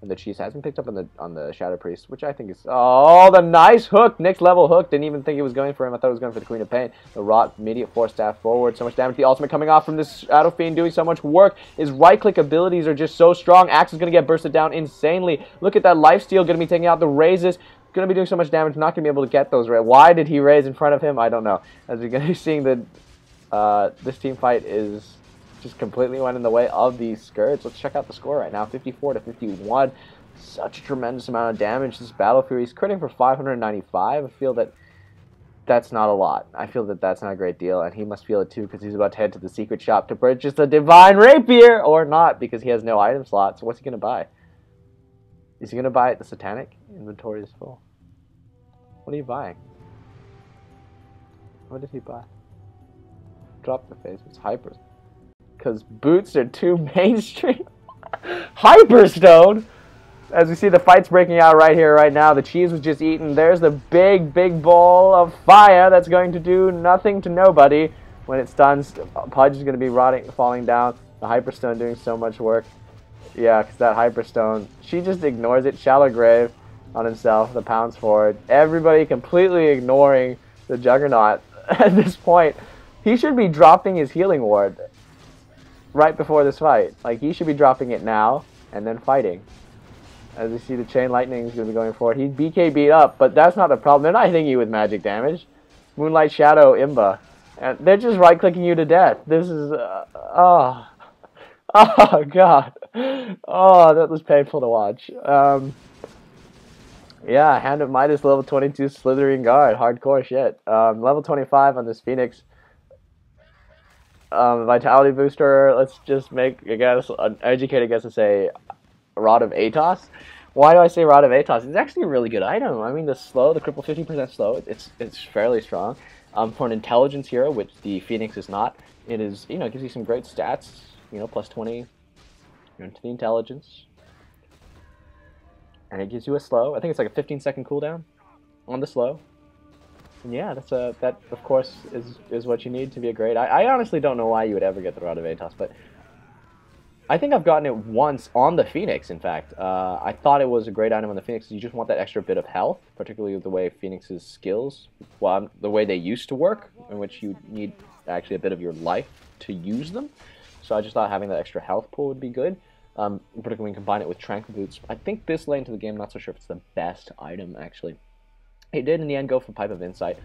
And the cheese has been picked up on the Shadow Priest, which I think is... Oh, the nice hook! Next level hook. Didn't even think it was going for him. I thought it was going for the Queen of Pain. The Rot, immediate 4-staff forward. So much damage. The ultimate coming off from this Shadow Fiend doing so much work. His right-click abilities are just so strong. Axe is going to get bursted down insanely. Look at that lifesteal. Going to be taking out the raises. Going to be doing so much damage. Not going to be able to get those. Why did he raise in front of him? I don't know. As we're going to be seeing that this team fight is... just completely went in the way of these Scourge. Let's check out the score right now. 54 to 51. Such a tremendous amount of damage. This Battle Fury's critting for 595. I feel that that's not a lot. I feel that that's not a great deal, and he must feel it too because he's about to head to the secret shop to purchase a Divine Rapier, or not, because he has no item slot. So what's he going to buy? Is he going to buy it the Satanic? Inventory is full. What are you buying? What did he buy? Drop the face. It's Hyper. Because boots are too mainstream. Hyperstone! As we see the fights breaking out right here, right now. The cheese was just eaten. There's the big ball of fire that's going to do nothing to nobody. When it stuns, Pudge is going to be falling down. The Hyperstone doing so much work. Yeah, because that Hyperstone, she just ignores it. Shallow Grave on himself. The pounds forward. Everybody completely ignoring the Juggernaut at this point. He should be dropping his healing ward right before this fight. Like, he should be dropping it now and then fighting. As we see, the Chain Lightning is going to be going forward. He's BKB'd up, but that's not the problem. They're not hitting you with magic damage. Moonlight Shadow, Imba. And they're just right-clicking you to death. This is... oh, God. Oh, that was painful to watch. Yeah, Hand of Midas, level 22 Slithering Guard. Hardcore shit. Level 25 on this Phoenix. Vitality booster, let's just make, I guess, an educated guess to say Rod of Atos. Why do I say Rod of Atos? It's actually a really good item. I mean, the cripple 50% slow, it's fairly strong. For an intelligence hero, which the Phoenix is not, it is, you know, it gives you some great stats, you know, plus 20 to the intelligence. And it gives you a slow. I think it's like a 15-second cooldown on the slow. And yeah, that of course is what you need to be a great. I honestly don't know why you would ever get the Rod of Atos, but I think I've gotten it once on the Phoenix, in fact. I thought it was a great item on the Phoenix. You just want that extra bit of health, particularly with the way Phoenix's skills, well, the way they used to work, in which you need actually a bit of your life to use them. So I just thought having that extra health pool would be good, particularly when you combine it with Tranquil Boots. I think this late into the game, I'm not so sure if it's the best item, actually. It did, in the end, go for Pipe of Insight.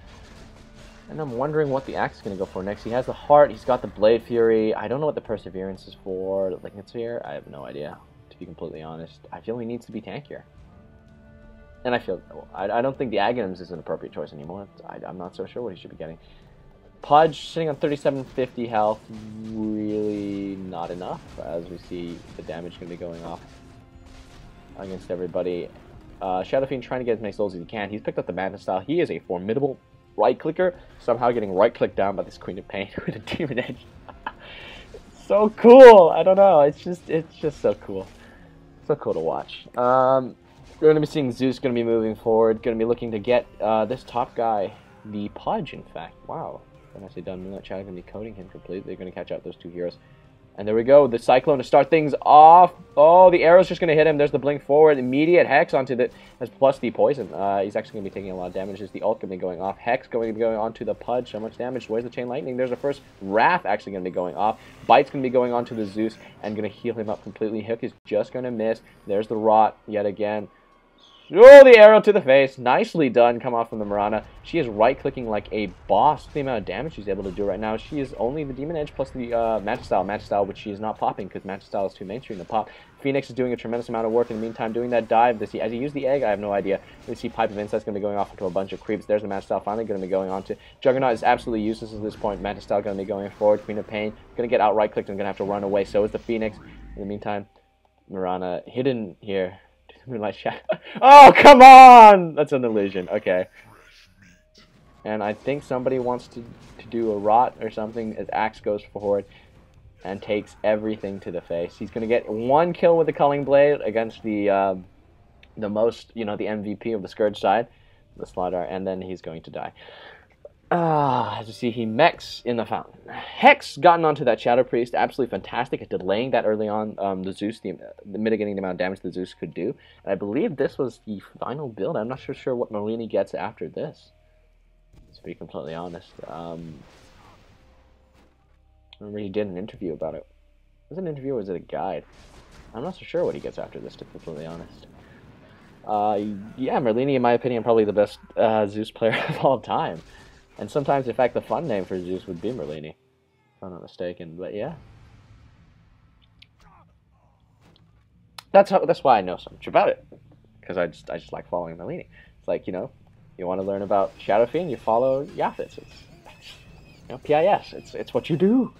And I'm wondering what the axe is going to go for next. He has the Heart, he's got the Blade Fury. I don't know what the Perseverance is for. The Lignet Sphere, I have no idea, to be completely honest. I feel he needs to be tankier. And I feel, I don't think the Aghanims is an appropriate choice anymore. I'm not so sure what he should be getting. Pudge, sitting on 3750 health, really not enough, as we see the damage going to be going off against everybody. Shadow Fiend trying to get as many souls as he can. He's picked up the Manta Style. He is a formidable right-clicker, somehow getting right-clicked down by this Queen of Pain with a Demon Edge. So cool! I don't know, it's just so cool. So cool to watch. We're going to be seeing Zeus going to be moving forward, going to be looking to get this top guy, the Pudge, in fact. Wow. When I say done, Moonlight Shadow going to be coating him completely. They're going to catch out those two heroes. And there we go, the Cyclone to start things off. Oh, the arrow's just going to hit him. There's the blink forward. Immediate Hex onto the, plus the poison. He's actually going to be taking a lot of damage. There's the ult going to be going off. Hex going to be going onto the Pudge. So much damage. Where's the Chain Lightning? There's the first Wrath actually going to be going off. Bite's going to be going onto the Zeus and going to heal him up completely. Hook is just going to miss. There's the Rot yet again. Oh, the arrow to the face. Nicely done. Come off from the Mirana. She is right-clicking like a boss. The amount of damage she's able to do right now. She is only the Demon Edge plus the Manta Style, which she is not popping because Manta Style is too mainstream to pop. Phoenix is doing a tremendous amount of work in the meantime, doing that dive. As he used the egg, I have no idea. We see Pipe of Insight's going to be going off into a bunch of creeps. There's the Manta Style finally going to be going on to. Juggernaut is absolutely useless at this point. Manta Style going to be going forward. Queen of Pain going to get out right-clicked and going to have to run away. So is the Phoenix. In the meantime, Mirana hidden here. Moonlight Shadow. Oh, come on! That's an illusion. Okay. And I think somebody wants to do a Rot or something as Axe goes forward and takes everything to the face. He's going to get one kill with the Culling Blade against the most, the MVP of the Scourge side, the Slaughter, and then he's going to die. As you see, he mechs in the fountain. Hex gotten onto that Shadow Priest, absolutely fantastic at delaying that early on. The Zeus, the mitigating the amount of damage the Zeus could do. And I believe this was the final build. I'm not sure what Marini gets after this, to be completely honest. I remember he did an interview about it. Was it an interview or was it a guide? I'm not so sure what he gets after this, to be completely honest. Yeah, Merlini, in my opinion, probably the best Zeus player of all time. And sometimes, in fact, the fun name for Zeus would be Merlini, if I'm not mistaken. But yeah, that's why I know so much about it, because I just like following Merlini. It's like, you want to learn about Shadow Fiend, you follow Yaphis. It's PIS. It's what you do.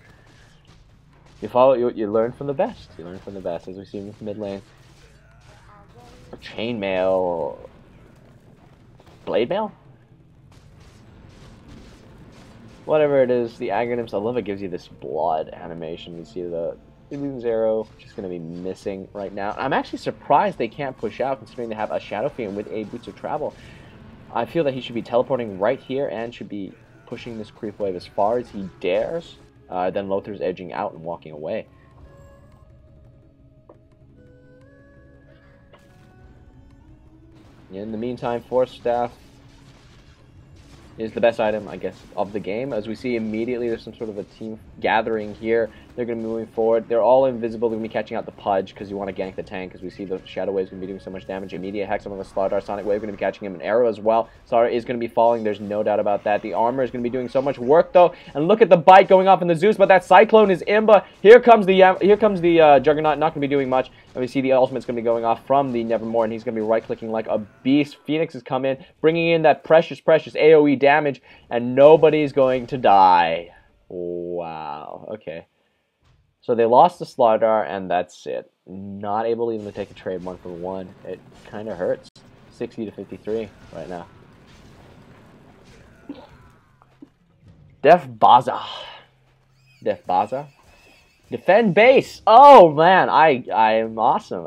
You follow. You learn from the best. You learn from the best, as we see in this mid lane. Chainmail, Blade Mail. Whatever it is, the Aghanims, I love it, gives you this blood animation. You see the Illusion's Arrow, which is going to be missing right now. I'm actually surprised they can't push out, considering they have a Shadow Fiend with a Boots of Travel. I feel that he should be teleporting right here and should be pushing this creep wave as far as he dares. Then Lothar's edging out and walking away. In the meantime, Force Staff is the best item, I guess, of the game. As we see immediately, there's some sort of a team gathering here. They're going to be moving forward. They're all invisible. They're going to be catching out the Pudge because you want to gank the tank, because we see the Shadow Wave is going to be doing so much damage. Immediate Hex on the Slaughter. Sonic Wave going to be catching him. An Arrow as well. Slaughter is going to be falling. There's no doubt about that. The Armor is going to be doing so much work, though. And look at the Bite going off in the Zeus, but that Cyclone is Imba. Here comes the Juggernaut, not going to be doing much. And we see the Ultimate's going to be going off from the Nevermore, and he's going to be right-clicking like a beast. Phoenix has come in, bringing in that precious AoE damage, and nobody's going to die. Wow. Okay. So they lost the Slaughter, and that's it. Not able even to take a trade 1-for-1. It kind of hurts. 60 to 53 right now. Def Baza. Defend base. Oh man, I am awesome.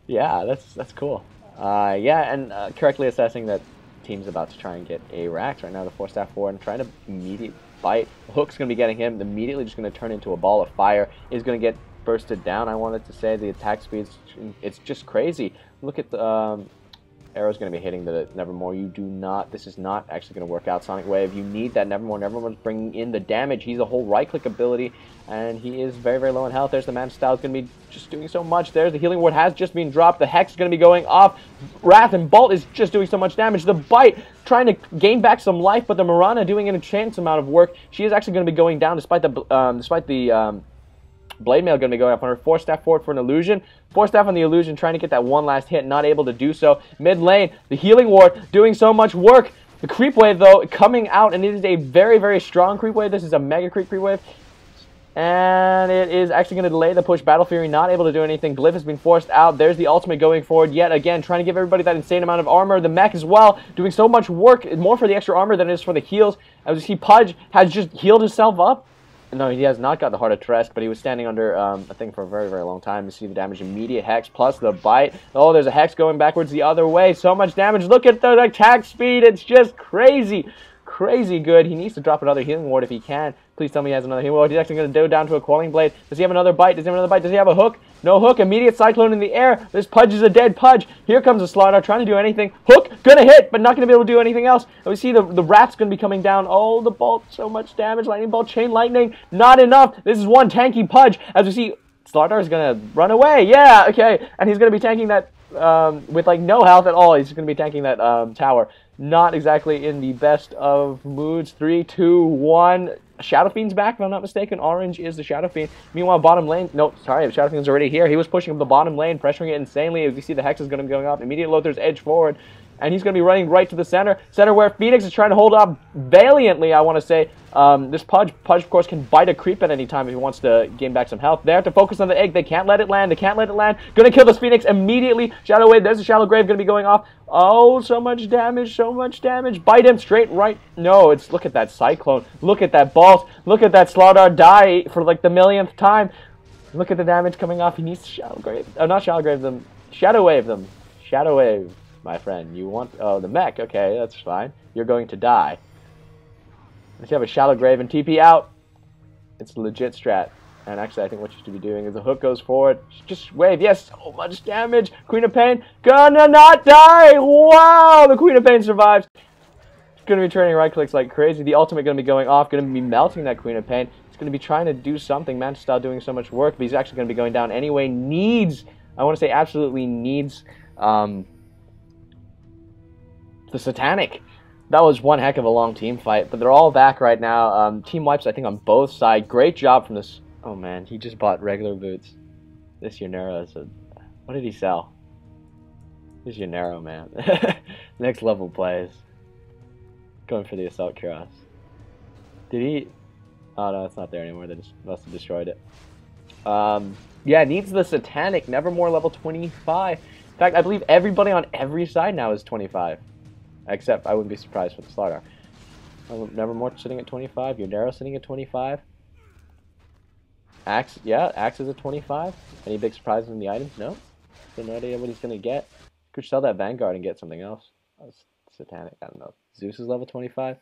Yeah, that's cool. Yeah, and correctly assessing that team's about to try and get a Rax right now. The 4-staff forward and trying to immediate bite. Hook's going to be getting him. Immediately just going to turn into a ball of fire. Is going to get bursted down. I wanted to say the attack speed, it's just crazy. Look at the arrow's going to be hitting the Nevermore. You do not, this is not actually going to work out, Sonic Wave. You need that Nevermore. Nevermore's bringing in the damage. He's a whole right-click ability, and he is very, very low in health. There's the Man Style. It's going to be just doing so much. There's the Healing Ward has just been dropped. The Hex is going to be going off. Wrath and Bolt is just doing so much damage. The Bite trying to gain back some life, but the Mirana doing an intense amount of work. She is actually going to be going down despite the Blade Mail going to be going up on her. 4-staff forward for an illusion. 4-staff on the illusion, trying to get that one last hit, not able to do so. Mid lane, the Healing Ward doing so much work. The Creep Wave, though, coming out, and it is a very, very strong Creep Wave. This is a Mega Creep Wave. And it is actually going to delay the push. Battle Fury not able to do anything. Glyph has been forced out. There's the ultimate going forward yet again, trying to give everybody that insane amount of armor. The mech as well, doing so much work, more for the extra armor than it is for the heals. As you see, Pudge has just healed himself up. No, he has not got the Heart of Tresk, but he was standing under a thing for a very, very long time. You see the damage, immediate Hex, plus the Bite. Oh, there's a Hex going backwards the other way. So much damage. Look at the attack speed. It's just crazy. Crazy good. He needs to drop another Healing Ward if he can. Please tell me he has another Healing Ward. He's actually going to go down to a Quelling Blade. Does he have another Bite? Does he have another Bite? Does he have a hook? No hook. Immediate Cyclone in the air. This Pudge is a dead Pudge. Here comes a Slaughter trying to do anything. Hook. Going to hit, but not going to be able to do anything else. And we see the Rat's going to be coming down. Oh, the Bolt. So much damage. Lightning Bolt. Chain Lightning. Not enough. This is one tanky Pudge. As we see, Slaughter is going to run away. Yeah, okay. And he's going to be tanking that with like no health at all. He's going to be tanking that tower. Not exactly in the best of moods. 3, 2, 1. Shadow Fiend's back, if I'm not mistaken. Orange is the Shadow Fiend. Meanwhile, bottom lane. No, sorry, the Shadow Fiend's already here. He was pushing up the bottom lane, pressuring it insanely. As you see, the Hex is going to be going off. Immediate Lothar's edge forward. And he's going to be running right to the center. Center where Phoenix is trying to hold up valiantly, I want to say. This Pudge, of course, can bite a creep at any time if he wants to gain back some health. They have to focus on the egg. They can't let it land. They can't let it land. Going to kill this Phoenix immediately. Shadow Wave. There's a Shallow Grave going to be going off. Oh, so much damage. So much damage. Bite him straight right. No, it's look at that Cyclone. Look at that Bolt. Look at that Slaughter die for like the millionth time. Look at the damage coming off. He needs to Shallow Grave. Oh, not Shallow Grave them. Shadow Wave them. Shadow Wave. My friend, you want... Oh, the mech. Okay, that's fine. You're going to die. If you have a Shallow Grave and TP out, it's a legit strat. And actually, I think what you should be doing is the hook goes forward. Just wave. Yes, so much damage. Queen of Pain gonna not die. Wow, the Queen of Pain survives. Going to be turning right clicks like crazy. The ultimate going to be going off. Going to be melting that Queen of Pain. He's going to be trying to do something. Mantis Style doing so much work, but he's actually going to be going down anyway. Needs, I want to say absolutely needs... the Satanic. That was one heck of a long team fight, but they're all back right now. Team wipes, I think, on both sides. Great job from this. Oh man, he just bought regular boots. This Yanero is a... What did he sell? This Yanero, man. Next level plays. Going for the Assault Cuirass. Did he... Oh no, it's not there anymore. They just must have destroyed it. Yeah, needs the Satanic. Nevermore level 25. In fact, I believe everybody on every side now is 25. Except, I wouldn't be surprised for the Slaughter. Nevermore sitting at 25. Yonero sitting at 25. Axe, yeah, Axe is at 25. Any big surprises in the items? No. No idea what he's going to get. Could sell that Vanguard and get something else. Satanic, I don't know. Zeus is level 25.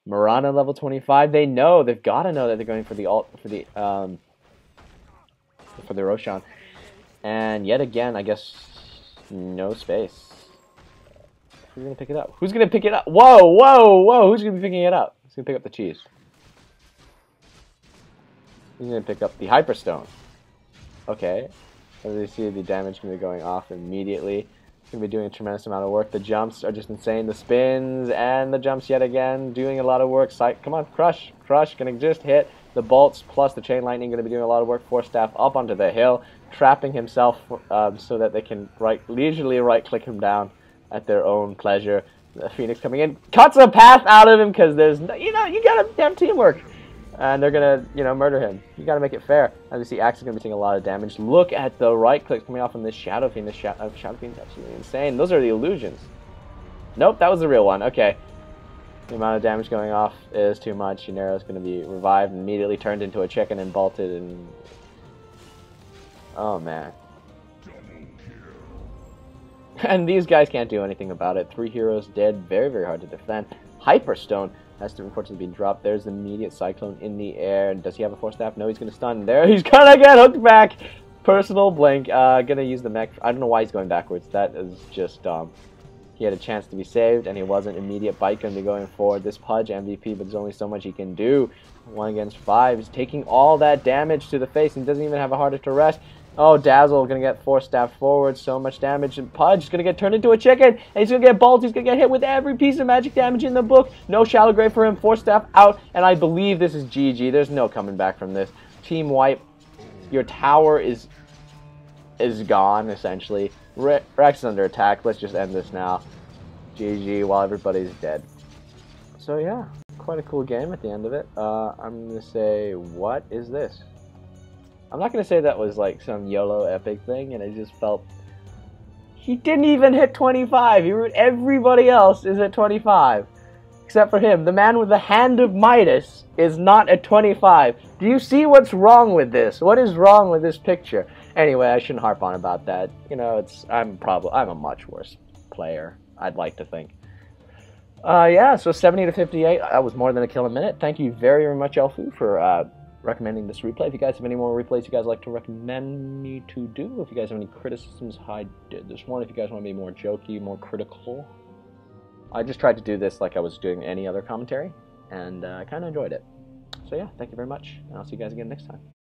Mirana level 25. They know, they've got to know that they're going for the Roshan. And yet again, I guess, no space. Who's going to pick it up? Who's going to pick it up? Whoa, whoa, whoa. Who's going to be picking it up? Who's going to pick up the cheese? Who's going to pick up the Hyperstone? Okay. As you see, the damage going to be going off immediately. It's going to be doing a tremendous amount of work. The jumps are just insane. The spins and the jumps yet again. Doing a lot of work. Come on, Crush. Crush going to just hit. The bolts plus the chain lightning going to be doing a lot of work. 4-staff up onto the hill. Trapping himself so that they can leisurely right-click him down at their own pleasure. The Phoenix coming in, cuts a path out of him because there's no, you gotta have teamwork, and they're gonna murder him. You gotta make it fair. As you see, Axe is gonna be taking a lot of damage. Look at the right clicks coming off from this Shadow Fiend. This Shadow Fiend's absolutely insane. Those are the illusions. Nope, that was the real one. Okay. The amount of damage going off is too much. Yunero's gonna be revived, and immediately turned into a chicken and bolted, and oh man. And these guys can't do anything about it. 3 heroes dead, very, very hard to defend. Hyperstone has to unfortunately be dropped. There's the immediate Cyclone in the air. Does he have a Force Staff? No, he's going to stun. There, he's going to get hooked back. Personal blink. Gonna use the mech. I don't know why he's going backwards. That is just dumb. He had a chance to be saved, and he wasn't. Immediate bite going to be going forward. This Pudge MVP, but there's only so much he can do. 1 against 5. He's taking all that damage to the face and doesn't even have a heart to rest. Oh, Dazzle going to get Force Staff forward. So much damage. And Pudge is going to get turned into a chicken. And he's going to get bolted. He's going to get hit with every piece of magic damage in the book. No Shallow Grave for him. Force Staff out. And I believe this is GG. There's no coming back from this. Team wipe. Your tower is gone, essentially. Rex is under attack. Let's just end this now. GG while everybody's dead. So yeah, quite a cool game at the end of it. I'm going to say, what is this? I'm not going to say that was like some YOLO epic thing, and I just felt... He didn't even hit 25! Everybody else is at 25. Except for him. The man with the hand of Midas is not at 25. Do you see what's wrong with this? What is wrong with this picture? Anyway, I shouldn't harp on about that. You know, I'm a much worse player, I'd like to think. Yeah, so 70 to 58. That was more than a kill a minute. Thank you very, very much, Elfu, for recommending this replay. If you guys have any more replays you guys like to recommend me to do, if you guys have any criticisms, I did this one. If you guys want to be more jokey, more critical, I just tried to do this like I was doing any other commentary, and I kind of enjoyed it. So yeah, thank you very much, and I'll see you guys again next time.